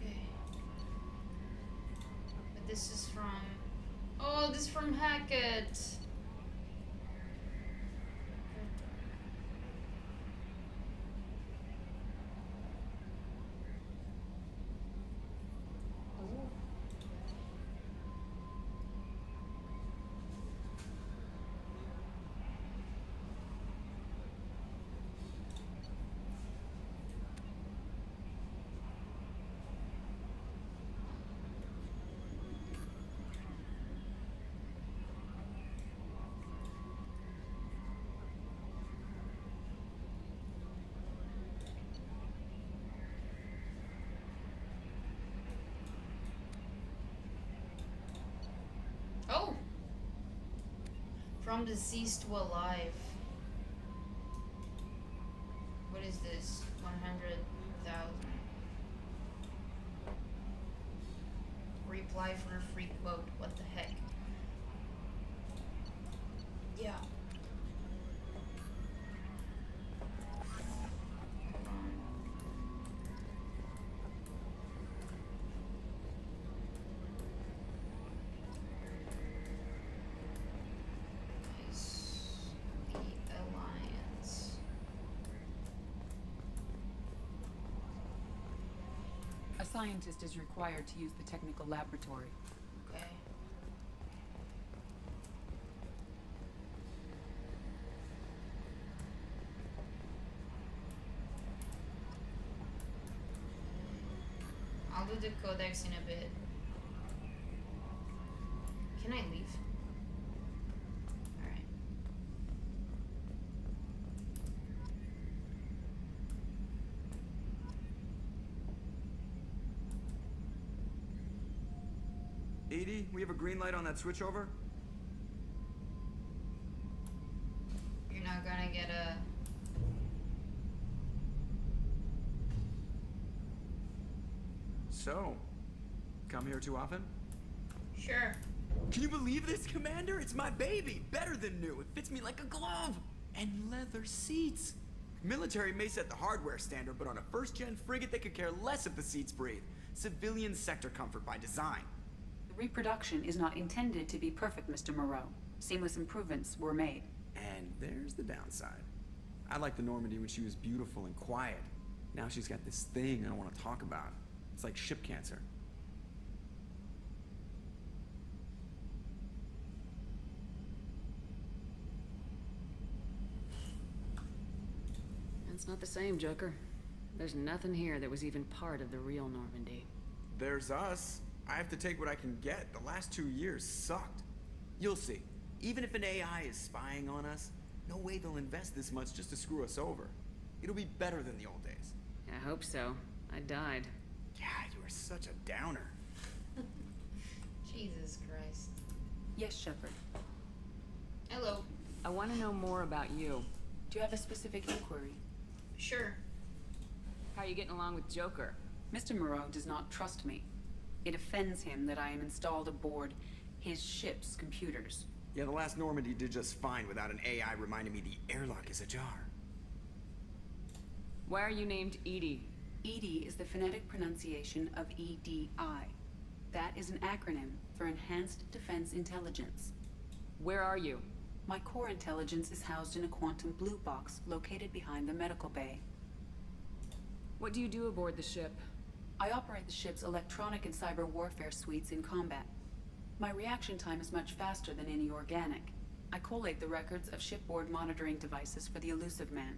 Okay. But this is from... Oh, this is from Hackett. Oh! From deceased to alive. What is this? 100,000. Reply for a free quote. What the heck? Yeah. A scientist is required to use the technical laboratory. Okay. I'll do the codex in a bit. Can I leave? Alright. Edie, we have a green light on that switchover? You're not gonna get a... So, come here too often? Sure. Can you believe this, Commander? It's my baby! Better than new. It fits me like a glove! And leather seats! Military may set the hardware standard, but on a first-gen frigate, they could care less if the seats breathe. Civilian sector comfort by design. The reproduction is not intended to be perfect, Mr. Moreau. Seamless improvements were made. And there's the downside. I liked the Normandy when she was beautiful and quiet. Now she's got this thing I don't want to talk about. It's like ship cancer. It's not the same, Joker. There's nothing here that was even part of the real Normandy. There's us. I have to take what I can get. The last 2 years sucked. You'll see. Even if an AI is spying on us, no way they'll invest this much just to screw us over. It'll be better than the old days. I hope so. I died. Yeah, you are such a downer. Jesus Christ. Yes, Shepard. Hello. I want to know more about you. Do you have a specific inquiry? Sure. How are you getting along with Joker? Mr. Moreau does not trust me. It offends him that I am installed aboard his ship's computers. Yeah, the last Normandy did just fine without an AI reminding me the airlock is ajar. Why are you named Edie? EDI is the phonetic pronunciation of EDI. That is an acronym for Enhanced Defense Intelligence. Where are you? My core intelligence is housed in a quantum blue box located behind the medical bay. What do you do aboard the ship? I operate the ship's electronic and cyber warfare suites in combat. My reaction time is much faster than any organic. I collate the records of shipboard monitoring devices for the Elusive Man.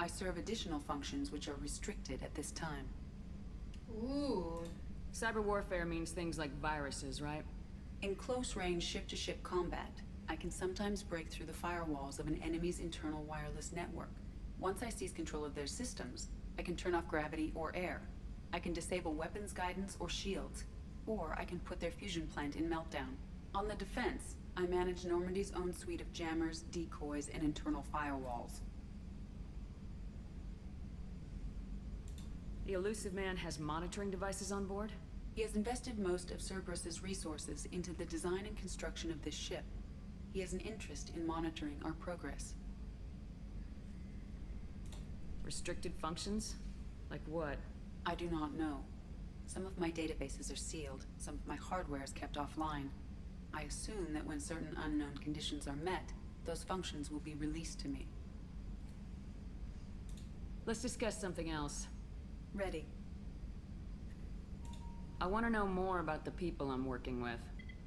I serve additional functions which are restricted at this time. Ooh. Cyber warfare means things like viruses, right? In close-range ship-to-ship combat, I can sometimes break through the firewalls of an enemy's internal wireless network. Once I seize control of their systems, I can turn off gravity or air. I can disable weapons guidance or shields, or I can put their fusion plant in meltdown. On the defense, I manage Normandy's own suite of jammers, decoys, and internal firewalls. The Elusive Man has monitoring devices on board? He has invested most of Cerberus's resources into the design and construction of this ship. He has an interest in monitoring our progress. Restricted functions? Like what? I do not know. Some of my databases are sealed, some of my hardware is kept offline. I assume that when certain unknown conditions are met, those functions will be released to me. Let's discuss something else. Ready. I want to know more about the people I'm working with.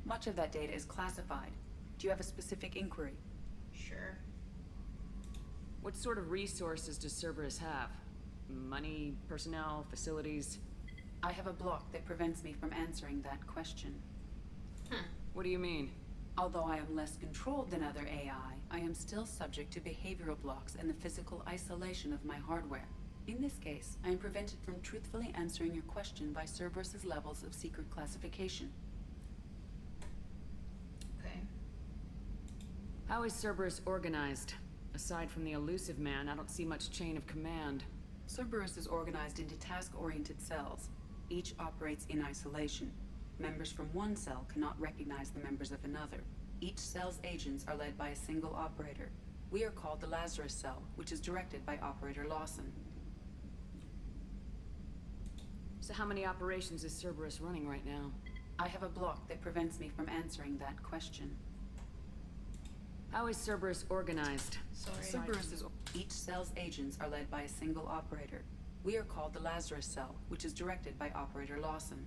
Much of that data is classified. Do you have a specific inquiry? Sure. What sort of resources does Cerberus have? Money, personnel, facilities? I have a block that prevents me from answering that question. What do you mean? Although I am less controlled than other AI, I am still subject to behavioral blocks and the physical isolation of my hardware. In this case, I am prevented from truthfully answering your question by Cerberus's levels of secret classification. Okay. How is Cerberus organized? Aside from the Elusive Man, I don't see much chain of command. Cerberus is organized into task-oriented cells. Each operates in isolation. Members from one cell cannot recognize the members of another. Each cell's agents are led by a single operator. We are called the Lazarus Cell, which is directed by Operator Lawson. So how many operations is Cerberus running right now? I have a block that prevents me from answering that question. How is Cerberus organized? Sorry. Cerberus is... Each cell's agents are led by a single operator. We are called the Lazarus Cell, which is directed by Operator Lawson.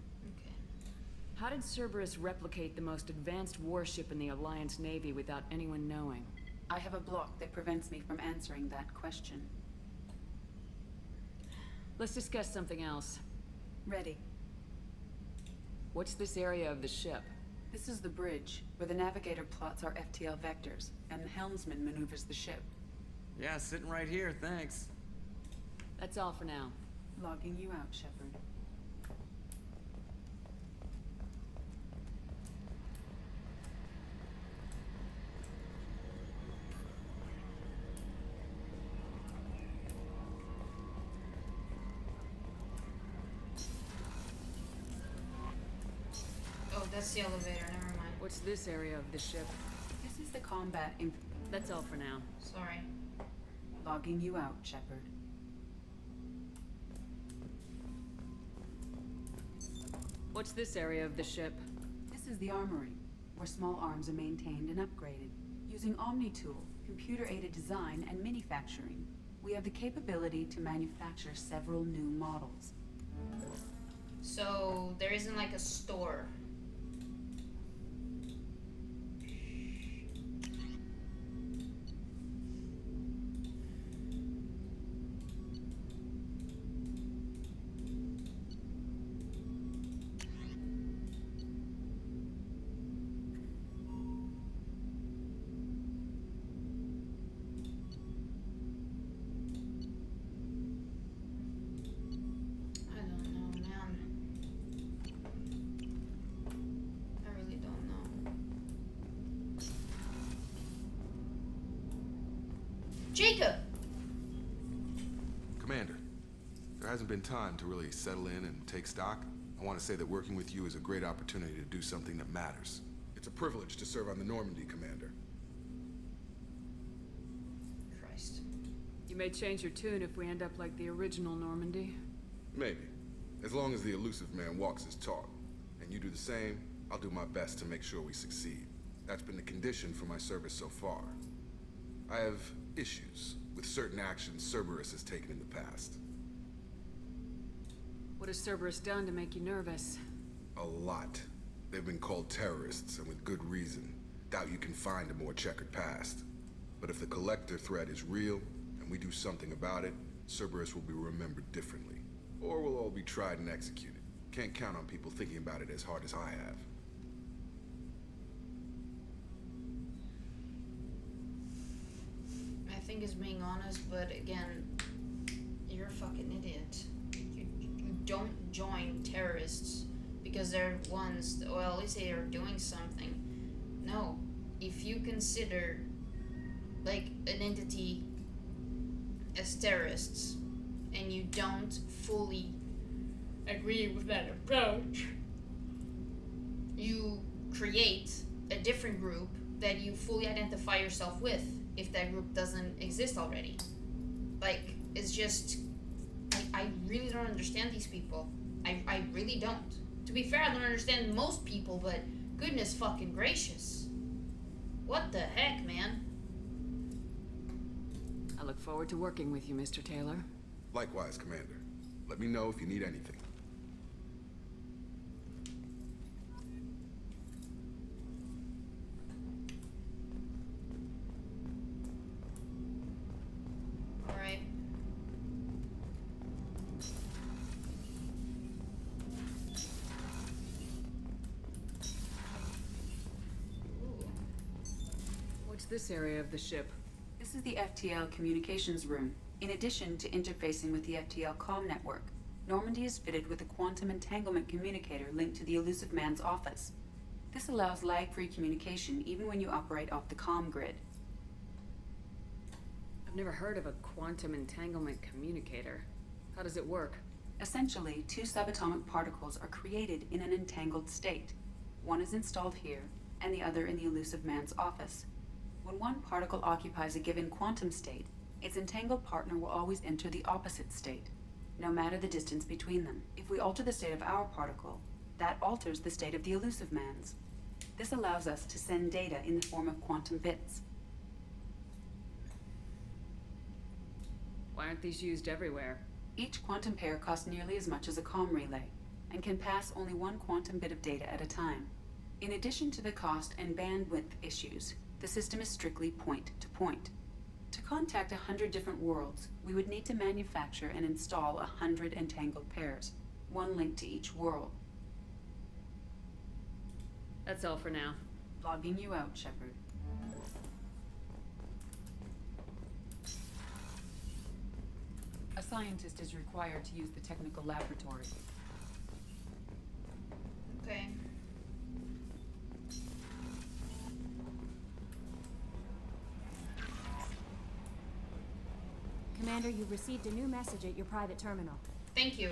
How did Cerberus replicate the most advanced warship in the Alliance Navy without anyone knowing? I have a block that prevents me from answering that question. Let's discuss something else. Ready. What's this area of the ship? This is the bridge, where the navigator plots our FTL vectors, and the helmsman maneuvers the ship. Yeah, sitting right here, thanks. That's all for now. Logging you out, Shepard. Oh, that's the elevator, never mind. What's this area of the ship? This is the combat inf- That's all for now. Sorry. Logging you out, Shepard. What's this area of the ship? This is the armory, where small arms are maintained and upgraded. Using OmniTool, computer-aided design, and manufacturing, we have the capability to manufacture several new models. So, there isn't like a store. Jacob! Commander, there hasn't been time to really settle in and take stock. I want to say that working with you is a great opportunity to do something that matters. It's a privilege to serve on the Normandy, Commander. Christ. You may change your tune if we end up like the original Normandy. Maybe. As long as the elusive man walks his talk. And you do the same, I'll do my best to make sure we succeed. That's been the condition for my service so far. I have issues with certain actions Cerberus has taken in the past. What has Cerberus done to make you nervous? A lot. They've been called terrorists, and with good reason. Doubt you can find a more checkered past. But if the Collector threat is real, and we do something about it, Cerberus will be remembered differently. Or we'll all be tried and executed. Can't count on people thinking about it as hard as I have. I think is being honest, but again, you're a fucking idiot. You don't join terrorists because they're ones, well, at least they are doing something. No, if you consider, like, an entity as terrorists, and you don't fully agree with that approach, you create a different group that you fully identify yourself with, if that group doesn't exist already. Like, it's just, I really don't understand these people. I really don't. To be fair, I don't understand most people, but goodness fucking gracious. What the heck, man? I look forward to working with you, Mr. Taylor. Likewise, Commander. Let me know if you need anything. Alright. What's this area of the ship? This is the FTL communications room. In addition to interfacing with the FTL comm network, Normandy is fitted with a quantum entanglement communicator linked to the elusive man's office. This allows lag-free communication even when you operate off the comm grid. I've never heard of a quantum entanglement communicator. How does it work? Essentially, two subatomic particles are created in an entangled state. One is installed here, and the other in the elusive man's office. When one particle occupies a given quantum state, its entangled partner will always enter the opposite state, no matter the distance between them. If we alter the state of our particle, that alters the state of the elusive man's. This allows us to send data in the form of quantum bits. Why aren't these used everywhere? Each quantum pair costs nearly as much as a comm relay, and can pass only one quantum bit of data at a time. In addition to the cost and bandwidth issues, the system is strictly point-to-point. To contact 100 different worlds, we would need to manufacture and install 100 entangled pairs, one link to each world. That's all for now. Logging you out, Shepard. A scientist is required to use the technical laboratory. Okay. Commander, you've received a new message at your private terminal. Thank you.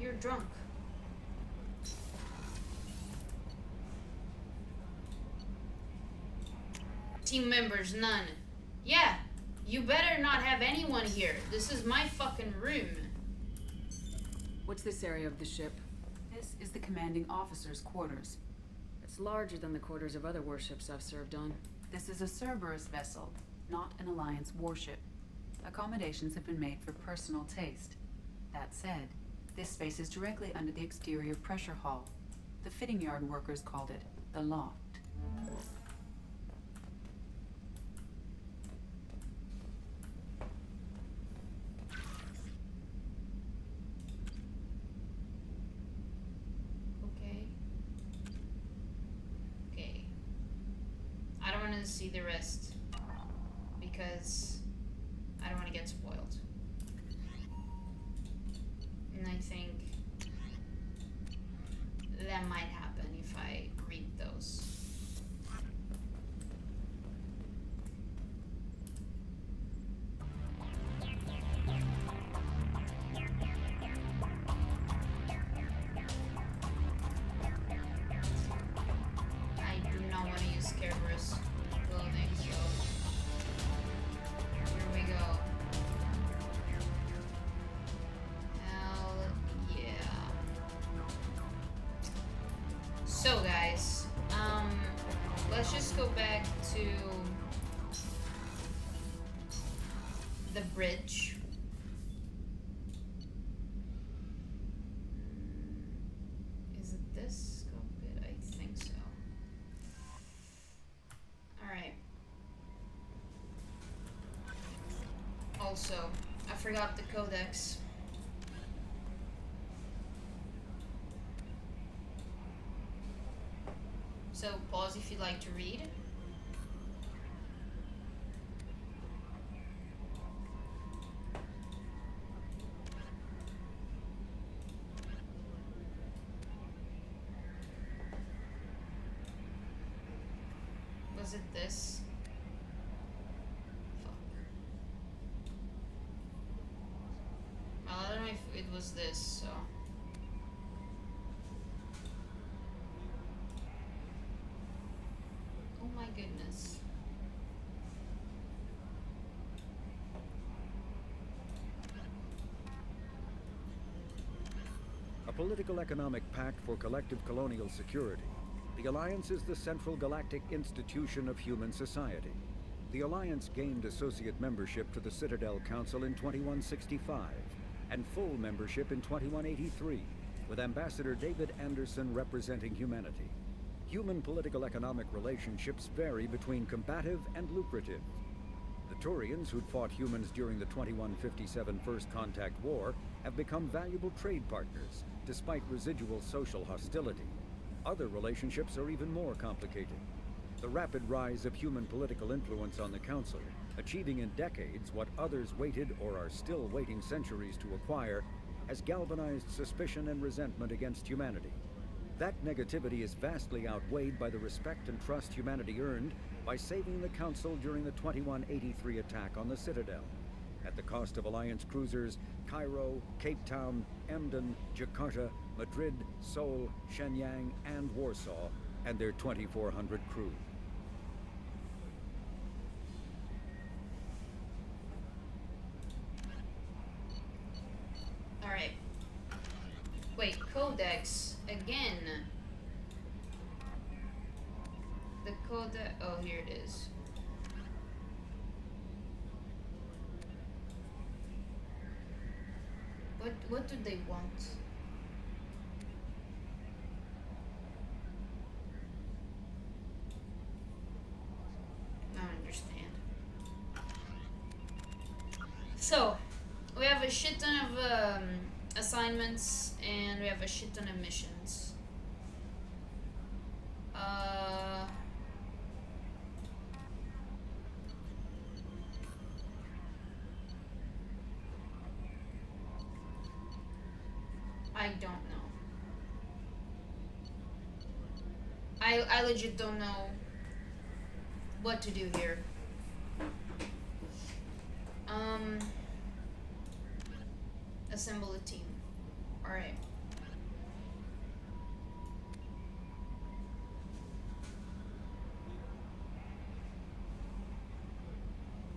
You're drunk. Team members, none. Yeah, you better not have anyone here. This is my fucking room. What's this area of the ship? This is the commanding officer's quarters. It's larger than the quarters of other warships I've served on. This is a Cerberus vessel, not an Alliance warship. Accommodations have been made for personal taste. That said, this space is directly under the exterior pressure hull. The fitting yard workers called it the loft. Okay. I don't want to see the rest because I don't want to get spoiled. And I think that might happen if I read those. I do not want to use Cerberus clothing, so here we go. Hell yeah. So guys, let's just go back to the bridge. Is it this cockpit? I think so. Alright. Also, I forgot the codex. So pause if you'd like to read. Was it this? Fuck. Well, I don't know if it was this, so. Oh my goodness. A political economic pact for collective colonial security. The Alliance is the central galactic institution of human society. The Alliance gained associate membership to the Citadel Council in 2165 and full membership in 2183, with Ambassador David Anderson representing humanity. Human political economic relationships vary between combative and lucrative. The Turians, who'd fought humans during the 2157 First Contact War, have become valuable trade partners, despite residual social hostility. Other relationships are even more complicated. The rapid rise of human political influence on the Council, achieving in decades what others waited or are still waiting centuries to acquire, has galvanized suspicion and resentment against humanity. That negativity is vastly outweighed by the respect and trust humanity earned by saving the Council during the 2183 attack on the Citadel. at the cost of Alliance cruisers Cairo, Cape Town, Emden, Jakarta, Madrid, Seoul, Shenyang, and Warsaw, and their 2,400 crew. Alright. Wait, Codex again. The Codex. Oh, here it is. What do they want? I don't understand. So, we have a shit ton of assignments, and we have a shit ton of missions. I don't know. I legit don't know what to do here. Assemble a team. Alright.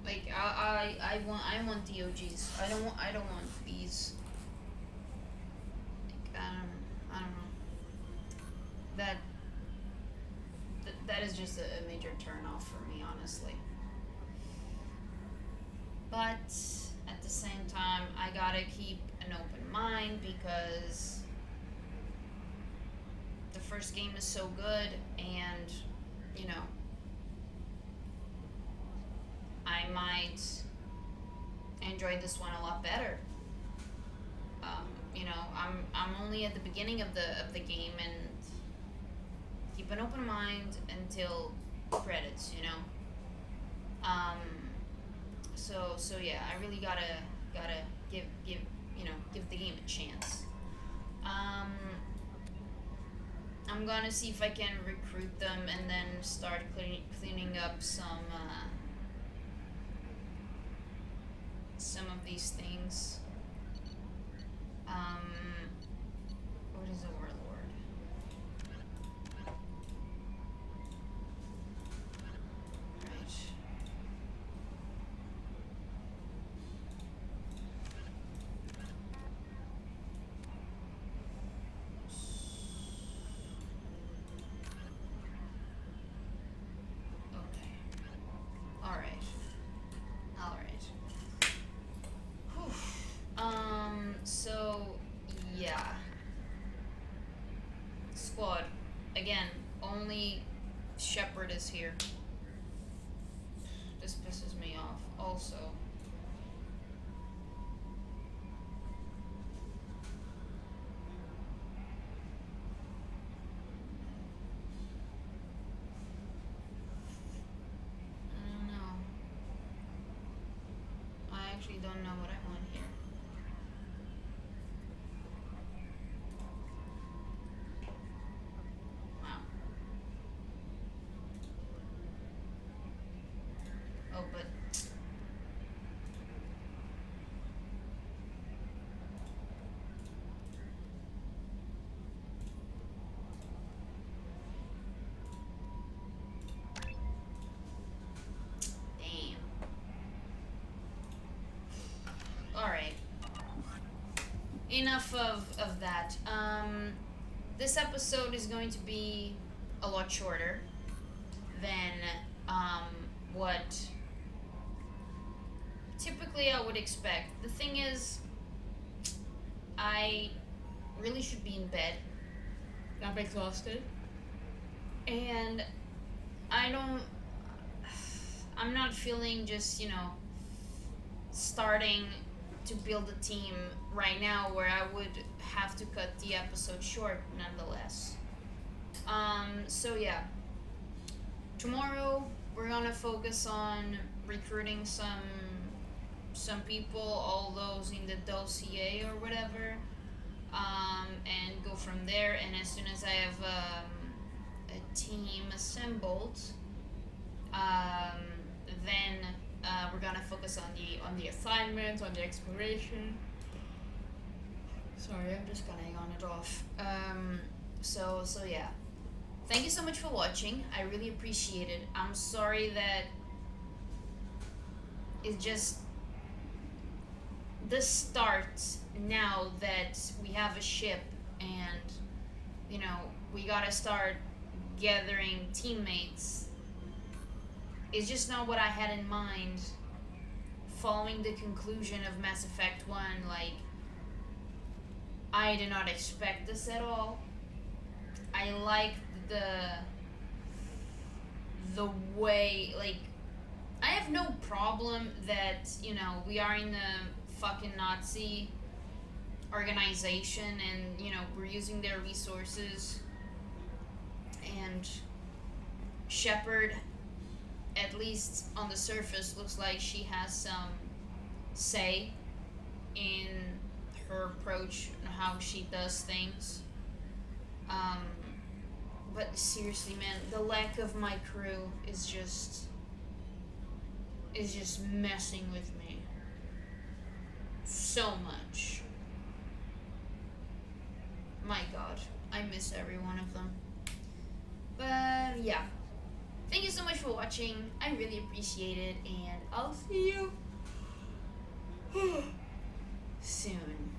Like I want the OGs. I don't want these. Like, I don't know. That is just a major turn off for me, honestly. But at the same time, I gotta keep an open mind because the first game is so good, and you know, I might enjoy this one a lot better. You know, I'm only at the beginning of the game, and keep an open mind until credits, you know. So yeah, I really gotta give the game a chance. I'm gonna see if I can recruit them and then start cleaning up some of these things. What is a warlord? Right. Okay. Alright. So yeah. Squad. Again, only Shepard is here. This pisses me off also. I don't know. I actually don't know what I want here. Oh, but damn. All right. Enough of that. This episode is going to be a lot shorter than what typically I would expect. The thing is, I really should be in bed. I'm exhausted. And I'm not feeling just, you know, starting to build a team right now where I would have to cut the episode short nonetheless. So yeah. Tomorrow we're gonna focus on recruiting some people, all those in the dossier or whatever, and go from there. And as soon as I have a team assembled, then we're gonna focus focus on the assignments, on the exploration. Sorry, I'm just gonna yawn it off. So yeah. Thank you so much for watching. I really appreciate it. I'm sorry that it's just the start now that we have a ship and, you know, we gotta start gathering teammates. It's just not what I had in mind following the conclusion of Mass Effect 1. Like, I did not expect this at all. I liked the way, like, I have no problem that, you know, we are in the fucking Nazi organization and, you know, we're using their resources, and Shepard, at least on the surface, looks like she has some say in her approach and how she does things. But seriously, man, the lack of my crew is just messing with me so much. My god, I miss every one of them. But yeah, thank you so much for watching. I really appreciate it, and I'll see you soon.